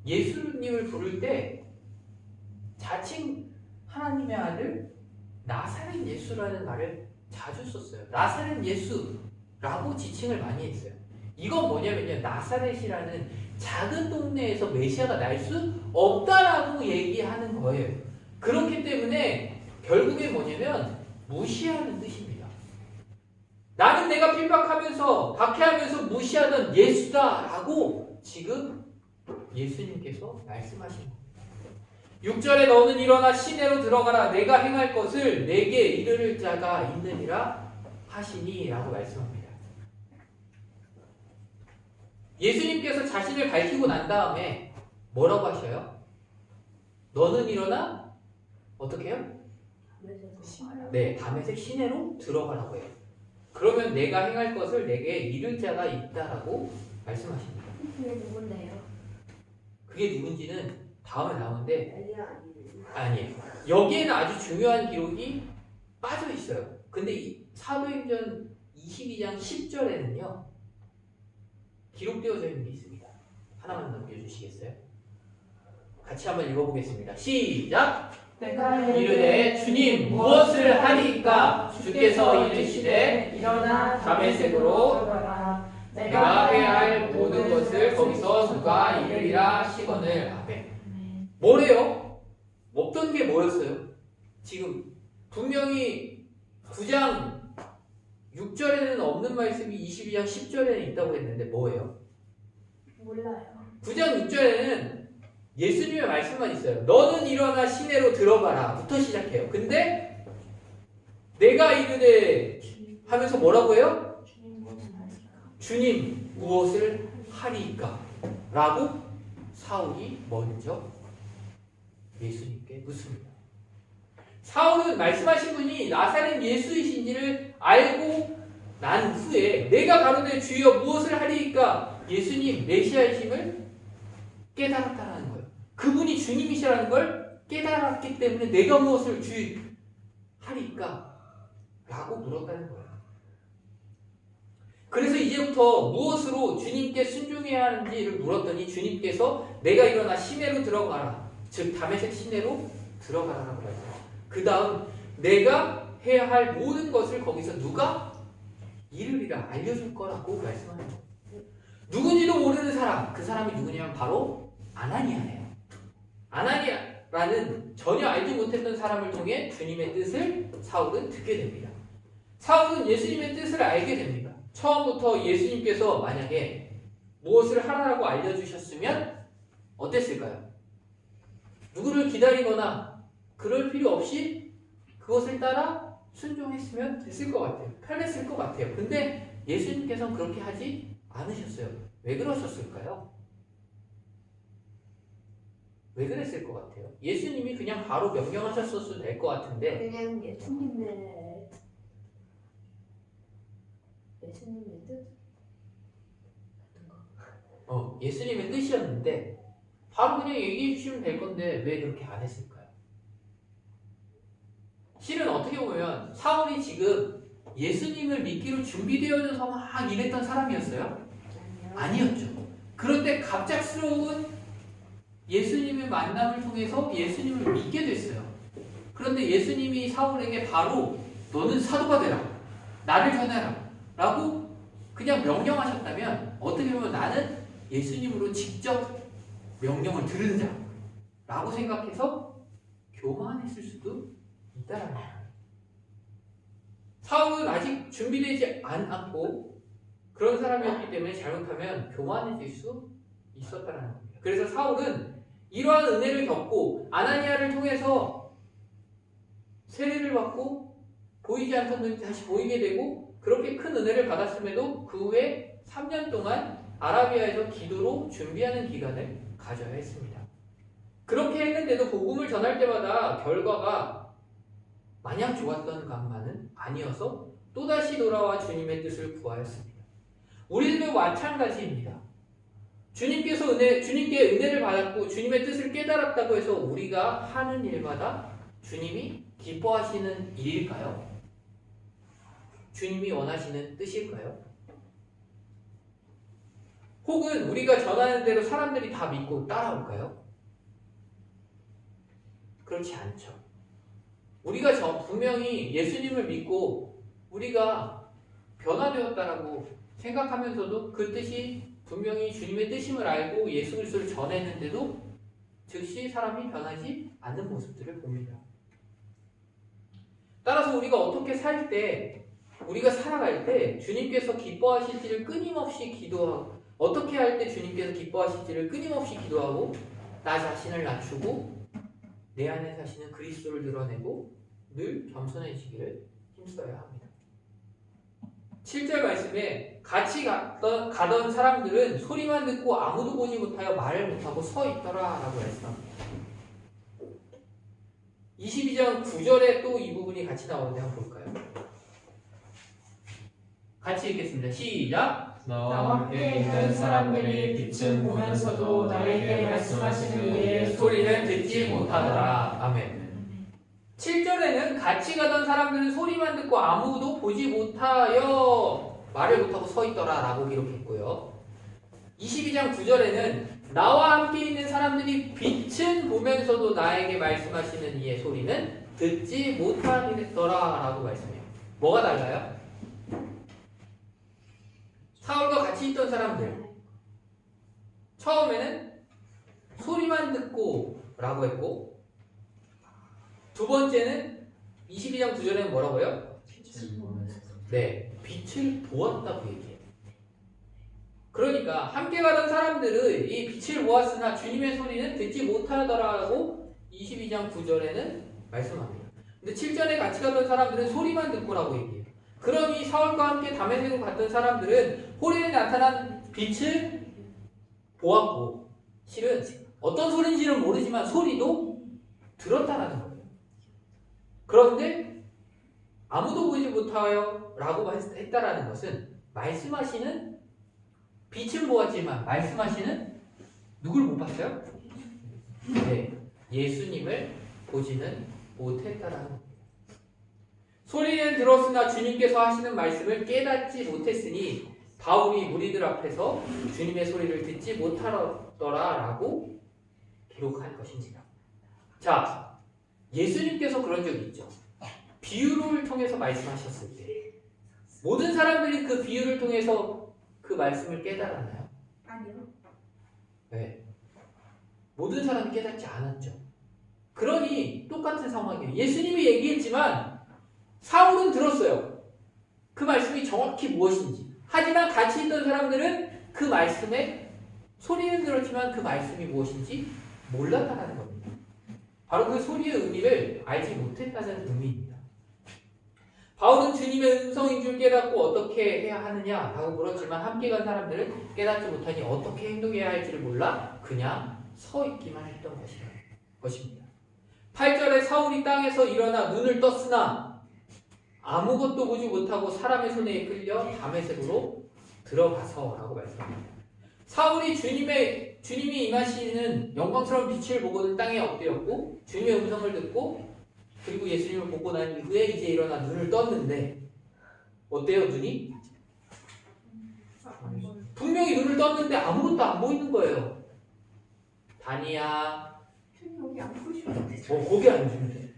예수님을 부를 때 자칭 하나님의 아들 나사렛 예수라는 말을 자주 썼어요. 나사렛 예수라고 지칭을 많이 했어요. 이건 뭐냐면요, 나사렛이라는 작은 동네에서 메시아가 날 수 없다라고 얘기하는 거예요. 그렇기 때문에 결국에 뭐냐면 무시하는 뜻입니다. 나는 내가 핍박하면서 박해하면서 무시하던 예수다라고 지금 예수님께서 말씀하신 겁니다. 6절에 너는 일어나 시내로 들어가라. 내가 행할 것을 내게 이르를 자가 있느니라 하시니 라고 말씀합니다. 예수님께서 자신을 밝히고 난 다음에 뭐라고 하셔요? 너는 일어나 어떻게 해요? 네, 다메섹 시내로 들어가라고 해요. 그러면 내가 행할 것을 내게 이를 자가 있다라고 말씀하십니다. 그게 누군데요? 그게 누군지는 다음에 나오는데 엘리야 아니에요. 여기에는 아주 중요한 기록이 빠져 있어요. 근데 이 사도행전 22장 10절에는요 기록되어져 있는 게 있습니다. 하나만 넘겨주시겠어요? 같이 한번 읽어보겠습니다. 시작! 내가 이르되 주님 무엇을 하리이까? 주께서 이르시되 일어나 다메섹으로 들어가라. 내가 해야 할 모든 것을 거기서 누가 이르리라 하시거늘. 아멘. 뭐래요? 없던 게 뭐였어요? 지금 분명히 9장 6절에는 없는 말씀이 22장 10절에는 있다고 했는데 뭐예요? 몰라요. 9장 6절에는 예수님의 말씀만 있어요. 너는 일어나 시내로 들어가라 부터 시작해요. 근데 내가 이르되 하면서 뭐라고 해요? 주님 무엇을 하리이까? 라고 사울이 먼저 예수님께 묻습니다. 사울은 말씀하신 분이 나사렛 예수이신지를 알고 난 후에 내가 가로되 주여 무엇을 하리이까? 예수님 메시아이심을 깨달았다는 거예요. 그분이 주님이시라는 걸 깨달았기 때문에 내가 무엇을 하리이까? 라고 물었다는 거예요. 그래서 이제부터 무엇으로 주님께 순종해야 하는지를 물었더니 주님께서 내가 일어나 시내로 들어가라. 즉 다메섹 시내로 들어가라라고 말했어요. 그 다음 내가 해야 할 모든 것을 거기서 누가 이르리라 알려줄 거라고 말씀하는 거예요. 누군지도 모르는 사람, 그 사람이 누구냐면 바로 아나니아예요. 아나니아라는 전혀 알지 못했던 사람을 통해 주님의 뜻을 사울은 듣게 됩니다. 사울은 예수님의 뜻을 알게 됩니다. 처음부터 예수님께서 만약에 무엇을 하라고 알려주셨으면 어땠을까요? 누구를 기다리거나 그럴 필요 없이 그것을 따라 순종했으면 됐을 것 같아요. 편했을 것 같아요. 근데 예수님께서는 그렇게 하지 않으셨어요. 왜 그러셨을까요? 왜 그랬을 것 같아요? 예수님이 그냥 바로 명령하셨어도 될 것 같은데 그냥 예수님의 뜻 같은 거. 예수님의 뜻이었는데 바로 그냥 얘기해 주시면 될 건데 왜 그렇게 안 했을까요? 실은 어떻게 보면 사울이 지금 예수님을 믿기로 준비되어져서 막 이랬던 사람이었어요? 아니었죠. 그런데 갑작스러운 예수님의 만남을 통해서 예수님을 믿게 됐어요. 그런데 예수님이 사울에게 바로 너는 사도가 되라, 나를 전해라 라고 그냥 명령하셨다면 어떻게 보면 나는 예수님으로 직접 명령을 들은 자 라고 생각해서 교만했을 수도 있다라는 거예요. 사울은 아직 준비되지 않았고 그런 사람이었기 때문에 잘못하면 교만해질 수 있었다라는 겁니다. 그래서 사울은 이러한 은혜를 겪고 아나니아를 통해서 세례를 받고 보이지 않던 눈이 다시 보이게 되고 그렇게 큰 은혜를 받았음에도 그 후에 3년 동안 아라비아에서 기도로 준비하는 기간을 가져야 했습니다. 그렇게 했는데도 복음을 전할 때마다 결과가 마냥 좋았던 것만은 아니어서 또다시 돌아와 주님의 뜻을 구하였습니다. 우리들도 마찬가지입니다. 주님께 은혜를 받았고 주님의 뜻을 깨달았다고 해서 우리가 하는 일마다 주님이 기뻐하시는 일일까요? 주님이 원하시는 뜻일까요? 혹은 우리가 전하는 대로 사람들이 다 믿고 따라올까요? 그렇지 않죠. 우리가 분명히 예수님을 믿고 우리가 변화되었다라고 생각하면서도 그 뜻이 분명히 주님의 뜻임을 알고 예수 그리스도를 전했는데도 즉시 사람이 변하지 않는 모습들을 봅니다. 따라서 우리가 어떻게 살 때, 우리가 살아갈 때 주님께서 기뻐하실지를 끊임없이 기도하고 어떻게 할 때 주님께서 기뻐하실지를 끊임없이 기도하고 나 자신을 낮추고 내 안에 사시는 그리스도를 드러내고 늘 겸손해지기를 힘써야 합니다. 7절 말씀에 같이 가던 사람들은 소리만 듣고 아무도 보지 못하여 말을 못하고 서 있더라 라고 말씀합니다. 22장 9절에 또 이 부분이 같이 나오는데 한번 볼까요? 같이 읽겠습니다. 시작! 나와 함께 있는 사람들이 빛은 보면서도 나에게 말씀하시는 이의 소리는 듣지 못하더라. 아멘. 7절에는 같이 가던 사람들은 소리만 듣고 아무도 보지 못하여 말을 못하고 서 있더라 라고 기록했고요. 22장 9절에는 나와 함께 있는 사람들이 빛은 보면서도 나에게 말씀하시는 이의 소리는 듣지 못하더라 라고 말씀해요. 뭐가 달라요? 사울과 같이 있던 사람들 처음에는 소리만 듣고 라고 했고 두 번째는 22장 9절에는 뭐라고요? 네, 빛을 보았다고 얘기해요. 그러니까 함께 가던 사람들은 이 빛을 보았으나 주님의 소리는 듣지 못하더라고 22장 9절에는 말씀합니다. 근데 7절에 같이 가던 사람들은 소리만 듣고라고 얘기해요. 그러니 사울과 함께 다메섹으로 갔던 사람들은 호련에 나타난 빛을 보았고 실은 어떤 소리인지는 모르지만 소리도 들었다라는 거예요. 그런데 아무도 보지 못하여 라고 했다라는 것은 말씀하시는 빛은 보았지만 말씀하시는 누굴 못 봤어요? 네, 예수님을 보지는 못했다라는 겁니다. 소리는 들었으나 주님께서 하시는 말씀을 깨닫지 못했으니 바울이 무리들 앞에서 주님의 소리를 듣지 못하더라라고 기록할 것인지라. 자, 예수님께서 그런 적이 있죠. 비유를 통해서 말씀하셨을 때 모든 사람들이 그 비유를 통해서 그 말씀을 깨달았나요? 아니요. 네. 모든 사람이 깨닫지 않았죠. 그러니 똑같은 상황이에요. 예수님이 얘기했지만 사울은 들었어요. 그 말씀이 정확히 무엇인지. 하지만 같이 있던 사람들은 그 말씀에 소리는 들었지만 그 말씀이 무엇인지 몰랐다는 겁니다. 바로 그 소리의 의미를 알지 못했다는 의미입니다. 바울은 주님의 음성인 줄 깨닫고 어떻게 해야 하느냐라고 물었지만 함께 간 사람들은 깨닫지 못하니 어떻게 행동해야 할지를 몰라 그냥 서 있기만 했던 것입니다. 8절에 사울이 땅에서 일어나 눈을 떴으나 아무것도 보지 못하고 사람의 손에 이끌려 다메섹으로 들어가서라고 말씀합니다. 사울이 주님이 임하시는 영광스러운 빛을 보고는 땅에 엎드렸고 주님의 음성을 듣고 그리고 예수님을 보고 난 이후에 이제 일어나 눈을 떴는데 어때요 눈이? 분명히 눈을 떴는데 아무것도 안 보이는 거예요. 다니야. 좀 여기 안 보시면 고개 안 주면 돼.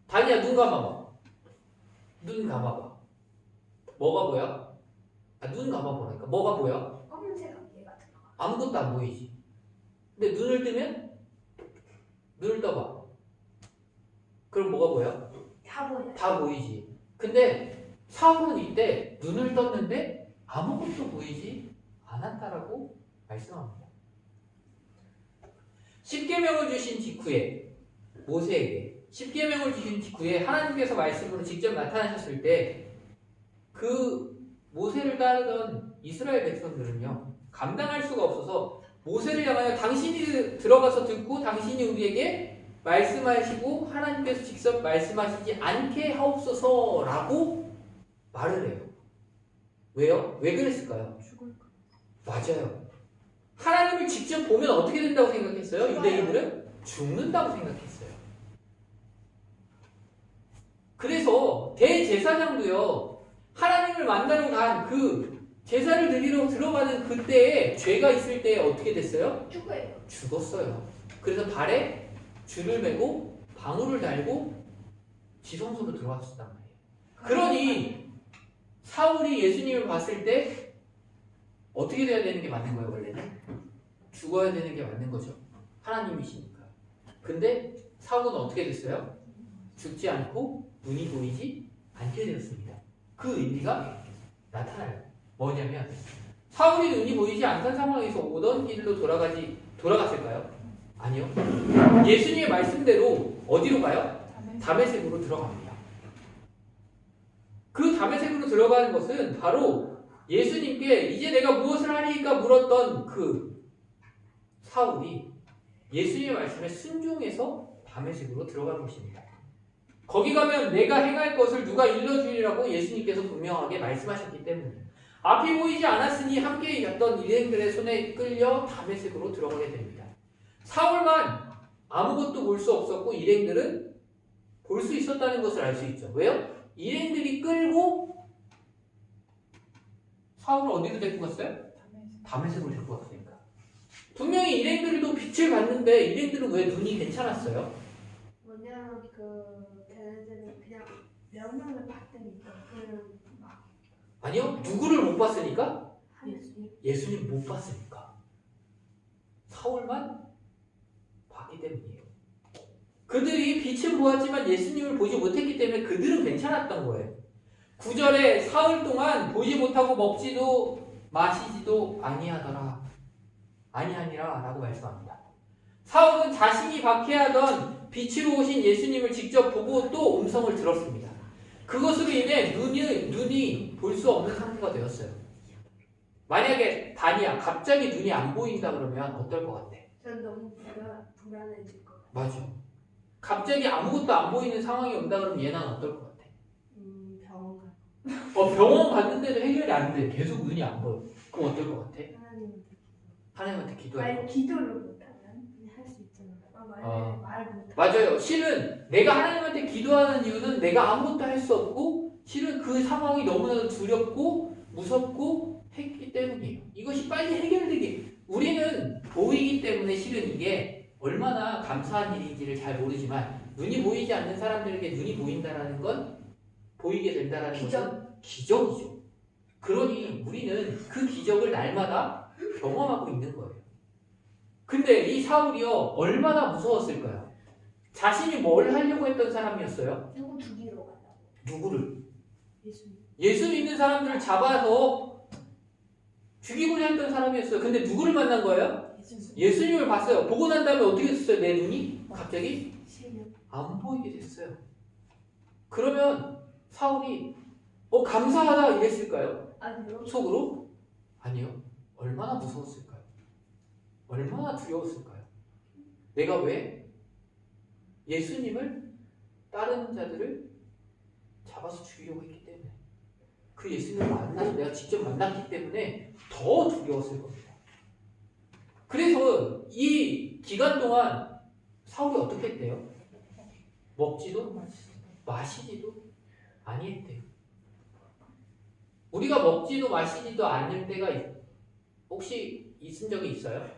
다니야, 눈 감아봐. 눈 감아봐. 뭐가 보여? 눈 감아보라니까. 뭐가 보여? 검은색 안개 같은 거. 아무것도 안 보이지. 근데 눈을 뜨면 눈을 떠봐. 그럼 뭐가 보여? 다 보여요. 다 보이지. 근데 사울은 이때 눈을 떴는데 아무것도 보이지 않았다라고 말씀합니다. 십계명을 주신 직후에 모세에게 십계명을 주신 직후에 하나님께서 말씀으로 직접 나타나셨을 때 그 모세를 따르던 이스라엘 백성들은요 감당할 수가 없어서 모세를 향하여 당신이 들어가서 듣고 당신이 우리에게 말씀하시고 하나님께서 직접 말씀하시지 않게 하옵소서라고 말을 해요. 왜요? 왜 그랬을까요? 맞아요. 하나님을 직접 보면 어떻게 된다고 생각했어요? 유대인들은 죽는다고 생각했어요. 그래서 대제사장도요 하나님을 만나러 간 그 제사를 드리러 들어가는 그때에 죄가 있을 때 어떻게 됐어요? 죽어요. 죽었어요. 그래서 발에 줄을 매고 방울을 달고 지성소로 들어갔었단 말이에요. 그러니 사울이 예수님을 봤을 때 어떻게 돼야 되는 게 맞는 거예요? 원래는 죽어야 되는 게 맞는 거죠. 하나님이시니까. 근데 사울은 어떻게 됐어요? 죽지 않고 눈이 보이지 않게 되었습니다. 그 의미가 나타나요. 뭐냐면 사울이 눈이 보이지 않던 상황에서 오던 길로 돌아갔을까요? 아니요. 예수님의 말씀대로 어디로 가요? 다메섹으로 들어갑니다. 그 다메섹으로 들어가는 것은 바로 예수님께 이제 내가 무엇을 하리까 물었던 그 사울이 예수님의 말씀에 순종해서 다메섹으로 들어간 것입니다. 거기 가면 내가 행할 것을 누가 일러주리라고 예수님께서 분명하게 말씀하셨기 때문에 앞이 보이지 않았으니 함께 있던 일행들의 손에 끌려 다메섹으로 들어가게 됩니다. 사울만 아무것도 볼 수 없었고 일행들은 볼 수 있었다는 것을 알 수 있죠. 왜요? 일행들이 끌고 사울을 어디로 데리고 갔어요? 다메섹으로 데리고 갔으니까. 분명히 일행들도 빛을 봤는데 일행들은 왜 눈이 괜찮았어요? 뭐냐면 걔네들은 그냥 명령을 받으니까 그냥 막 아니요. 누구를 못 봤으니까? 하는 예수님 못 봤으니까. 사울만 봤기 때문이에요. 그들이 빛은 보았지만 예수님을 보지 못했기 때문에 그들은 괜찮았던 거예요. 9절에 사흘 동안 보지 못하고 먹지도 마시지도 아니하니라 라고 말씀합니다. 사울은 자신이 박해하던 빛으로 오신 예수님을 직접 보고 또 음성을 들었습니다. 그것으로 인해 눈이 볼 수 없는 상태가 되었어요. 만약에 다니야 갑자기 눈이 안 보인다 그러면 어떨 것 같아? 전 너무 불안해질 것 같아요. 맞아. 갑자기 아무것도 안 보이는 상황이 온다 그러면 얘는 어떨 것 같아? 병원 가. 병원 갔는데도 해결이 안 돼. 계속 눈이 안 보여. 그럼 어떨 것 같아? 하나님한테 기도해. 말 기도를 못하면 할 수 있잖아. 말 못하면 맞아요. 실은 내가 하나님한테 기도하는 이유는 내가 아무것도 할 수 없고 실은 그 상황이 너무나도 두렵고 무섭고 했기 때문이에요. 이것이 빨리 해결되기. 우리는 보이기 때문에 실은 이게 얼마나 감사한 일인지를 잘 모르지만 눈이 보이지 않는 사람들에게 눈이 보인다라는 건 보이게 된다라는 것은 기적이죠. 그러니 우리는 그 기적을 날마다 경험하고 있는 거예요. 근데 이 사울이요 얼마나 무서웠을까요? 자신이 뭘 하려고 했던 사람이었어요? 누구 죽이러 간다고. 누구를? 예수님. 예수 믿는 사람들을 잡아서 죽이고자 했던 사람이었어요. 근데 누구를 만난 거예요? 예수님. 예수님을 봤어요. 보고 난 다음에 어떻게 됐어요? 내 눈이 갑자기 실명. 안 보이게 됐어요. 그러면 사울이 감사하다 이랬을까요? 아니요. 속으로? 아니요. 얼마나 무서웠을까요? 얼마나 두려웠을까요? 내가 왜 예수님을 따르는 자들을 잡아서 죽이려고 했기 때문에 그 예수님을 만나서 내가 직접 만났기 때문에 더 두려웠을 겁니다. 그래서 이 기간 동안 사울이 어떻게 했대요? 먹지도 마시지도 아니했대요. 우리가 먹지도 마시지도 않을 때가 혹시 있은 적이 있어요?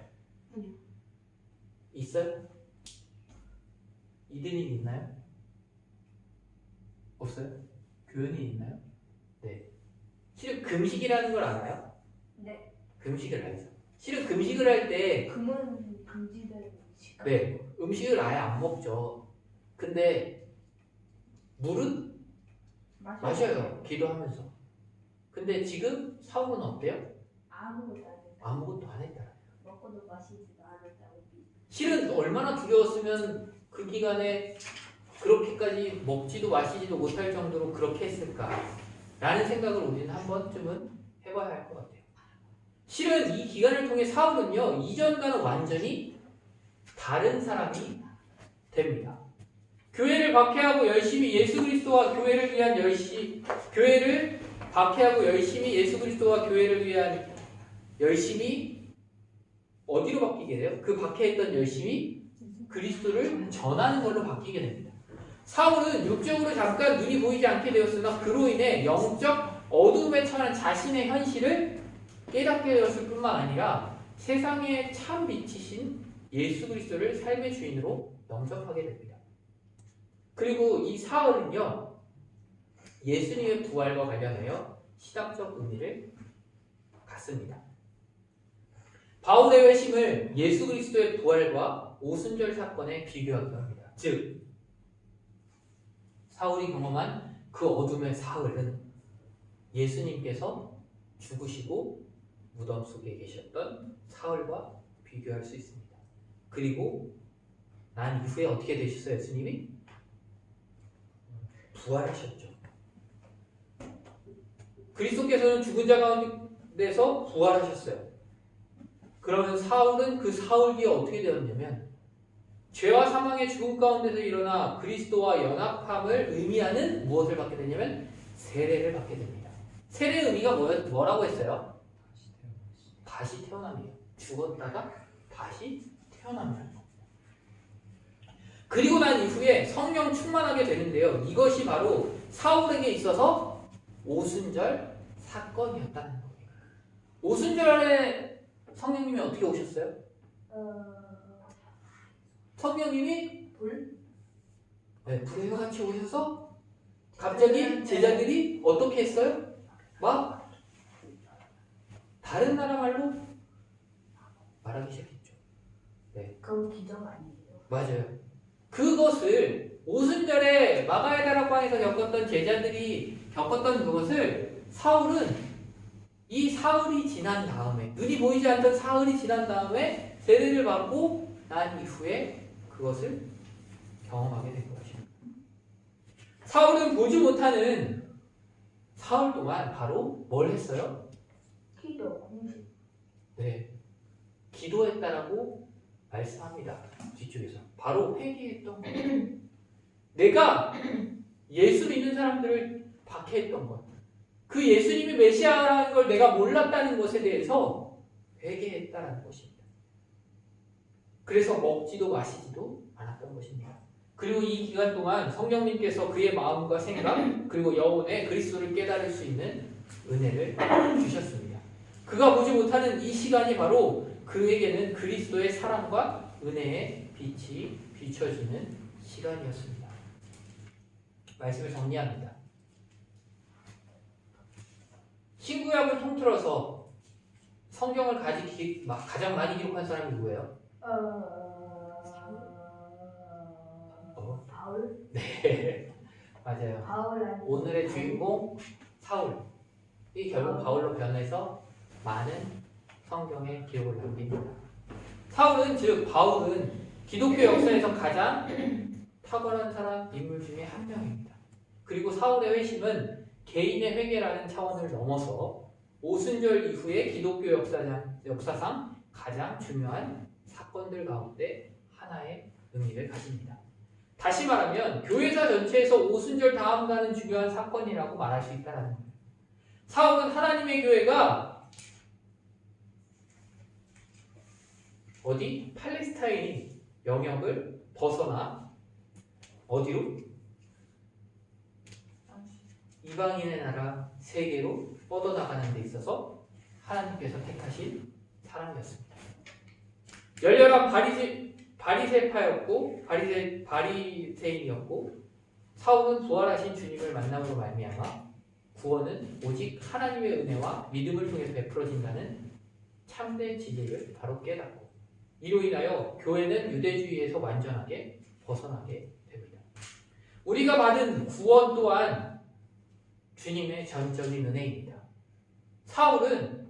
아니요. 있어요? 이든이 있나요? 없어요? 교연이 있나요? 네. 실은 금식이라는 걸 알아요? 네. 금식을 알죠. 실은 금식을 할 때 금은 금지된 시간. 네, 음식을 아예 안 먹죠. 근데 물은 마셔요. 기도하면서. 근데 지금 사울은 어때요? 아무것도 안 했다. 아무것도 안 했다. 먹고도 마시지도 않았다고. 실은 얼마나 두려웠으면 그 기간에 그렇게까지 먹지도 마시지도 못할 정도로 그렇게 했을까라는 생각을 우리는 한 번쯤은 해봐야 할 것 같아요. 실은 이 기간을 통해 사울은요, 이전과는 완전히 다른 사람이 됩니다. 교회를 박해하고 열심히 예수 그리스도와 교회를 위한 교회를 박해하고 열심히 예수 그리스도와 교회를 위한 열심히 어디로 바뀌게 돼요? 그 박해했던 열심히 그리스도를 전하는 걸로 바뀌게 됩니다. 사울은 육적으로 잠깐 눈이 보이지 않게 되었으나 그로 인해 영적 어둠에 처한 자신의 현실을 깨닫게 되었을 뿐만 아니라 세상의 참 빛이신 예수 그리스도를 삶의 주인으로 영접하게 됩니다. 그리고 이 사울은요, 예수님의 부활과 관련하여 시각적 의미를 갖습니다. 바울의 회심을 예수 그리스도의 부활과 오순절 사건에 비교하기도 합니다. 즉, 사울이 경험한 그 어둠의 사흘은 예수님께서 죽으시고 무덤 속에 계셨던 사흘과 비교할 수 있습니다. 그리고 난 이후에 어떻게 되셨어요? 예수님이? 부활하셨죠. 그리스도께서는 죽은 자 가운데서 부활하셨어요. 그러면 사울은 그 사울 뒤에 어떻게 되었냐면 죄와 사망의 죽음 가운데서 일어나 그리스도와 연합함을 의미하는 무엇을 받게 되냐면 세례를 받게 됩니다. 세례의 의미가 뭐라고 했어요? 다시 태어남이에요. 죽었다가 다시 태어남이라는 겁니다. 그리고 난 이후에 성령 충만하게 되는데요. 이것이 바로 사울에게 있어서 오순절 사건이었다는 겁니다. 오순절에 성령님이 어떻게 오셨어요? 성령님이 불의 같이 오셔서 갑자기 제자들이 어떻게 했어요? 막 다른 나라 말로 말하기 시작했죠. 그건 기적 아니에요? 맞아요. 그것을 오순절에 마가의 다락방에서 겪었던 제자들이 겪었던 그것을 사울은 이 사흘이 지난 다음에 눈이 보이지 않던 사흘이 지난 다음에 세례를 받고 난 이후에 그것을 경험하게 된 것입니다. 사울은 보지 못하는 사흘 동안 바로 뭘 했어요? 기도, 공식. 네, 기도했다라고 말씀합니다. 뒤쪽에서 바로 회개했던 것. 내가 예수 믿는 사람들을 박해했던 것, 그 예수님이 메시아라는 걸 내가 몰랐다는 것에 대해서 회개했다라는 것입니다. 그래서 먹지도 마시지도 않았던 것입니다. 그리고 이 기간 동안 성령님께서 그의 마음과 생각 그리고 영혼에 그리스도를 깨달을 수 있는 은혜를 주셨습니다. 그가 보지 못하는 이 시간이 바로 그에게는 그리스도의 사랑과 은혜의 빛이 비춰지는 시간이었습니다. 말씀을 정리합니다. 신구약을 통틀어서 성경을 가장 많이 기록한 사람이 누구예요? 바울? 네, 맞아요. 바울 아니에요? 오늘의 주인공 사울이 결국 바울로 변해서 많은 성경의 기록을 남깁니다. 사울은 즉 바울은 기독교 역사에서 가장 탁월한 인물 중에 한 명입니다. 그리고 사울의 회심은 개인의 회개라는 차원을 넘어서 오순절 이후의 기독교 역사상 가장 중요한 사건들 가운데 하나의 의미를 가집니다. 다시 말하면 교회사 전체에서 오순절 다음 가는 중요한 사건이라고 말할 수 있다는 거예요. 사울은 하나님의 교회가 어디? 팔레스타인 영역을 벗어나 어디로? 이방인의 나라 세계로 뻗어나가는 데 있어서 하나님께서 택하신 사람이었습니다. 열렬한 바리새인이었고 사울은 부활하신 주님을 만남으로 말미암아 구원은 오직 하나님의 은혜와 믿음을 통해 베풀어진다는 참된 진리를 바로 깨닫고 이로 인하여 교회는 유대주의에서 완전하게 벗어나게 됩니다. 우리가 받은 구원 또한 주님의 전적인 은혜입니다. 사울은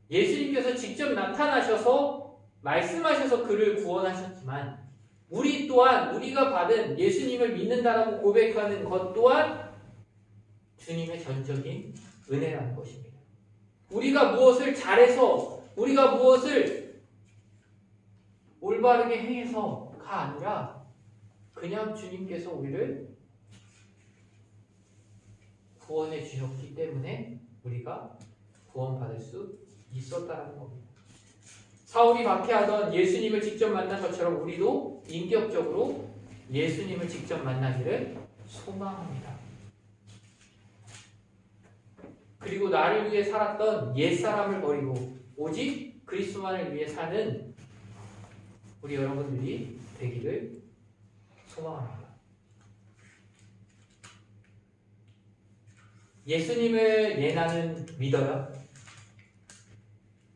예수님께서 직접 나타나셔서 말씀하셔서 그를 구원하셨지만 우리 또한 우리가 받은 예수님을 믿는다라고 고백하는 것 또한 주님의 전적인 은혜라는 것입니다. 우리가 무엇을 잘해서 우리가 무엇을 올바르게 행해서가 아니라 그냥 주님께서 우리를 구원해 주셨기 때문에 우리가 구원받을 수 있었다는 겁니다. 사울이 박해하던 예수님을 직접 만난 것처럼 우리도 인격적으로 예수님을 직접 만나기를 소망합니다. 그리고 나를 위해 살았던 옛사람을 버리고 오직 그리스도만을 위해 사는 우리 여러분들이 되기를 소망합니다. 예수님을 예나는 믿어요?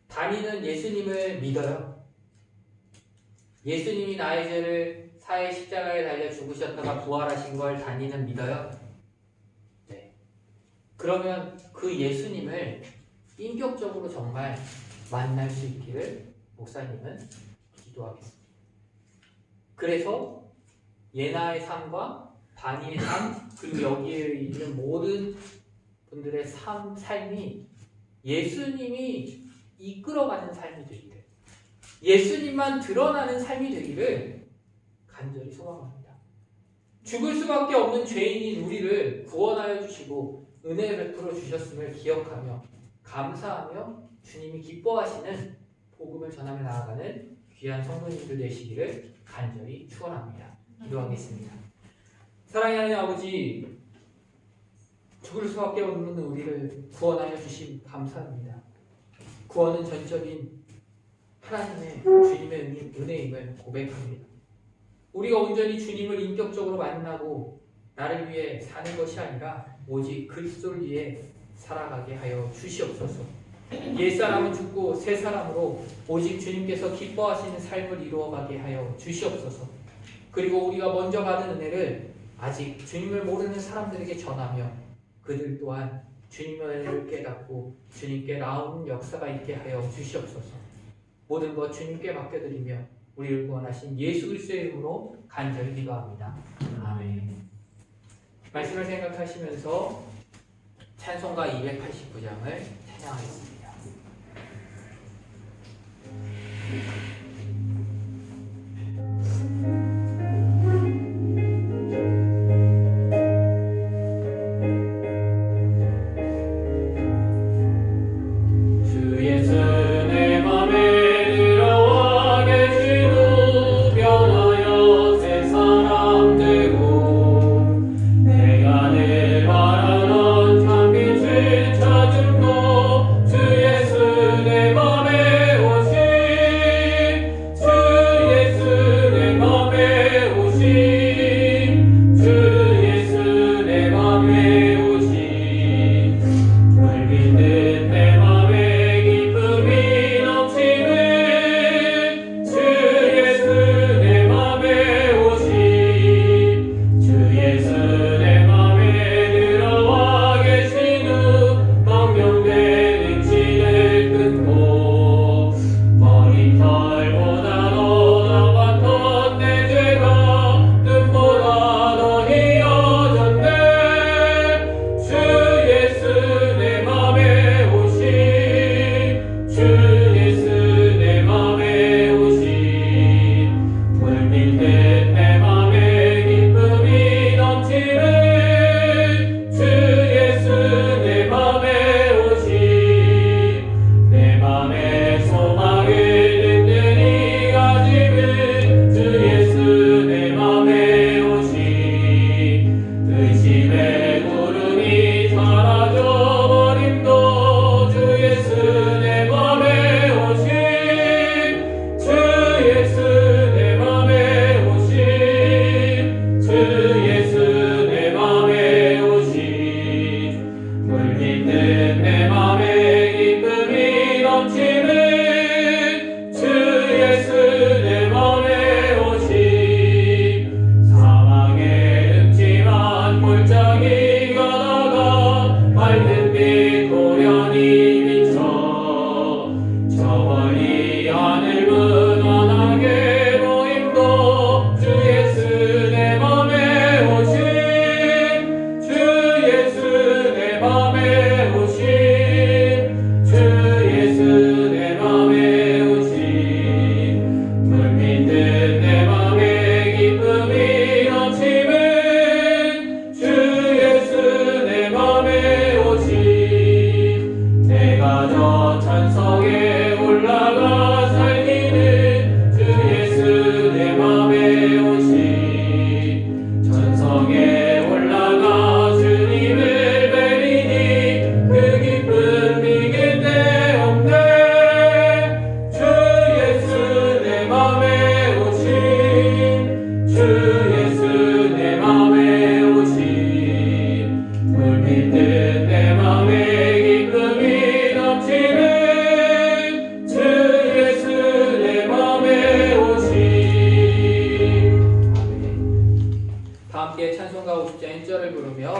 다니는 예수님을 믿어요? 예수님이 나의 죄를 사해 십자가에 달려 죽으셨다가 부활하신 걸 다니는 믿어요? 네. 그러면 그 예수님을 인격적으로 정말 만날 수 있기를 목사님은 기도하겠습니다. 그래서 예나의 삶과 바니의 삶 그리고 여기에 있는 모든 분들의 삶이 예수님이 이끌어가는 삶이 되기를 예수님만 드러나는 삶이 되기를 간절히 소망합니다. 죽을 수밖에 없는 죄인인 우리를 구원하여 주시고 은혜를 베풀어 주셨음을 기억하며 감사하며 주님이 기뻐하시는 복음을 전하며 나아가는 귀한 성도님들 되시기를 간절히 축원합니다. 기도하겠습니다. 사랑의 하나님 아버지, 죽을 수밖에 없는 우리를 구원하여 주심 감사합니다. 구원은 전적인 하나님의 주님의 은혜임을 고백합니다. 우리가 온전히 주님을 인격적으로 만나고 나를 위해 사는 것이 아니라 오직 그리스도를 위해 살아가게 하여 주시옵소서. 옛사람은 죽고 새사람으로 오직 주님께서 기뻐하시는 삶을 이루어가게 하여 주시옵소서. 그리고 우리가 먼저 받은 은혜를 아직 주님을 모르는 사람들에게 전하며 그들 또한 주님을 깨닫고 주님께 나오는 역사가 있게 하여 주시옵소서. 모든 것 주님께 맡겨드리며 우리를 구원하신 예수 그리스도의 이름으로 간절히 기도합니다. 아멘. 말씀을 생각하시면서 찬송가 289장을 찬양하겠습니다. 내가 늘 바라던 참빛을 찾은 곳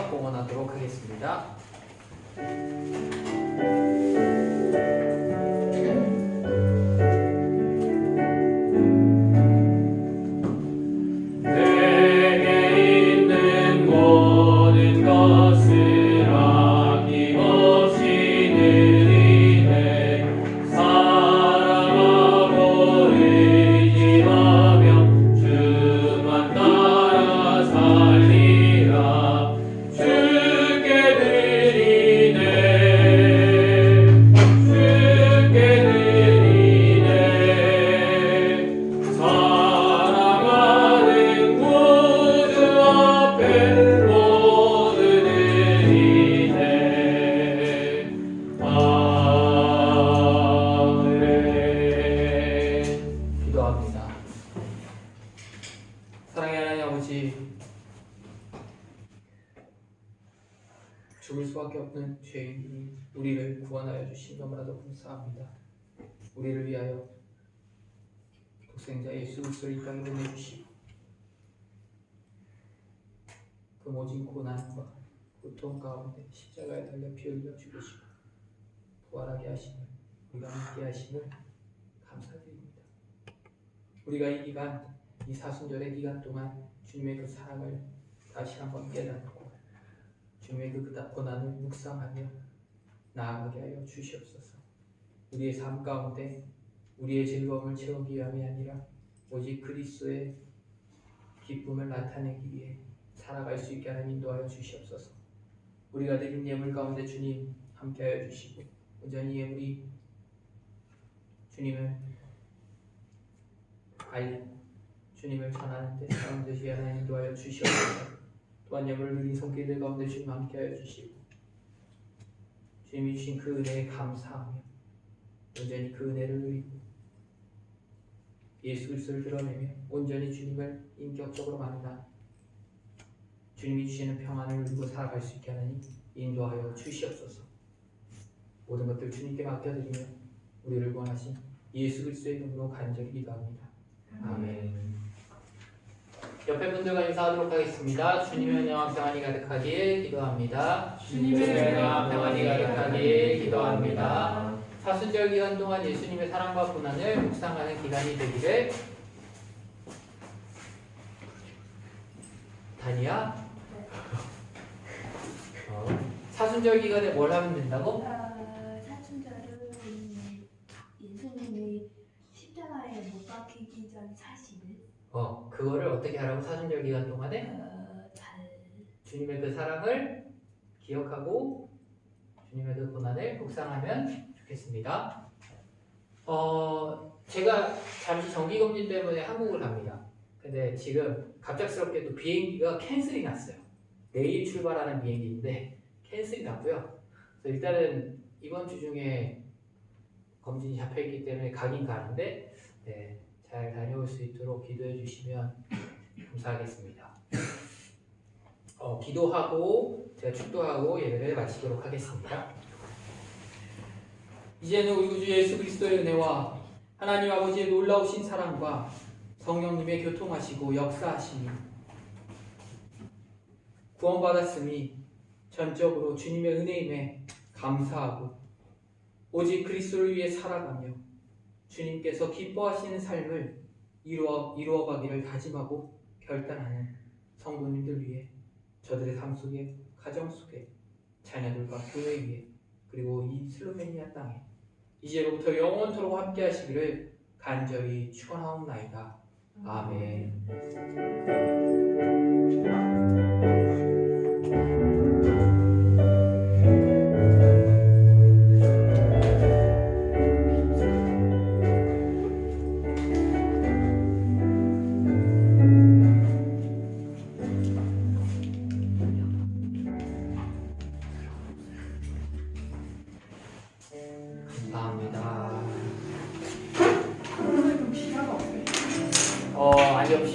하면서 봉헌하도록 하겠습니다. 내게 있는 모든 것을 아낌없이 드리네. 사랑하고 의지하며 주만 따라 살리라. 주께 드리네. 주께 드리네. 사랑하는 구주 앞에 모두 드리네. 아멘. 기도합니다. 사랑의 하나님 아버지, 죽을 수밖에 없는 죄인이 우리를 구원하여 주신 너무나도 감사합니다. 우리를 위하여 독생자 예수 그리스도를 이 땅에 보내주시고 그 모진 고난과 고통 가운데 십자가에 달려 피 흘려 죽으시고 부활하게 하심을, 우리가 함께 하심을 감사드립니다. 우리가 이 기간, 이 사순절의 기간 동안 주님의 그 사랑을 다시 한번 깨닫고 주님의 그 고난을 묵상하며 나아가게 하여 주시옵소서. 우리의 삶 가운데 우리의 즐거움을 채우기 위함이 아니라 오직 그리스도의 기쁨을 나타내기 위해 살아갈 수 있게 하는 인도하여 주시옵소서. 우리가 드린 예물 가운데 주님 함께하여 주시고 온전히 예물이 주님을 알리고 주님을 전하는 데 사람 되시게 하는 인도하여 주시옵소서. 또한 예물을 드린 손길들 가운데 주님 함께하여 주시고 주님이 주신 그 은혜에 감사하며 온전히 그 은혜를 누리고 예수 그리스도를 드러내며 온전히 주님을 인격적으로 만나 주님이 주시는 평안을 누리고 살아갈 수 있게 하나님 인도하여 주시옵소서. 모든 것들 주님께 맡겨드리며 우리를 구원하신 예수 그리스도의 이름으로 간절히 기도합니다. 아멘. 옆에 분들과 인사하도록 하겠습니다. 주님의 은혜와 평안이 가득하길 기도합니다. 주님의 은혜와 평안이 가득하길 기도합니다. 사순절 기간 동안 예수님의 사랑과 고난을 묵상하는 기간이 되기를. 다니야? 사순절 기간에 뭘 하면 된다고? 사춘절은 예수님이 십자가에 못 박히기 전 사실을 그거를 어떻게 하라고? 사순절 기간 동안에 잘 주님의 그 사랑을 기억하고 주님의 그 고난을 묵상하면 좋겠습니다. 제가 잠시 정기검진 때문에 한국을 갑니다. 근데 지금 갑작스럽게 또 비행기가 캔슬이 났어요. 내일 출발하는 비행기인데 캔슬이 났고요. 그래서 일단은 이번 주 중에 검진이 잡혀있기 때문에 가긴 가는데 잘 다녀올 수 있도록 기도해 주시면 감사하겠습니다. 기도하고 제가 축도하고 예배를 마치도록 하겠습니다. 이제는 우리 구주 예수 그리스도의 은혜와 하나님 아버지의 놀라우신 사랑과 성령님의 교통하시고 역사하심이 구원받았음이 전적으로 주님의 은혜임에 감사하고 오직 그리스도를 위해 살아가며 주님께서 기뻐하시는 삶을 이루어가기를 다짐하고 결단하는 성도님들 위해 저들의 삶 속에, 가정 속에, 자녀들과 교회 위에, 그리고 이 슬로베니아 땅에 이제로부터 영원토록 함께 하시기를 간절히 축원하옵나이다. 아멘. 감사합니다. 선생님 피아가 없네. 아니요.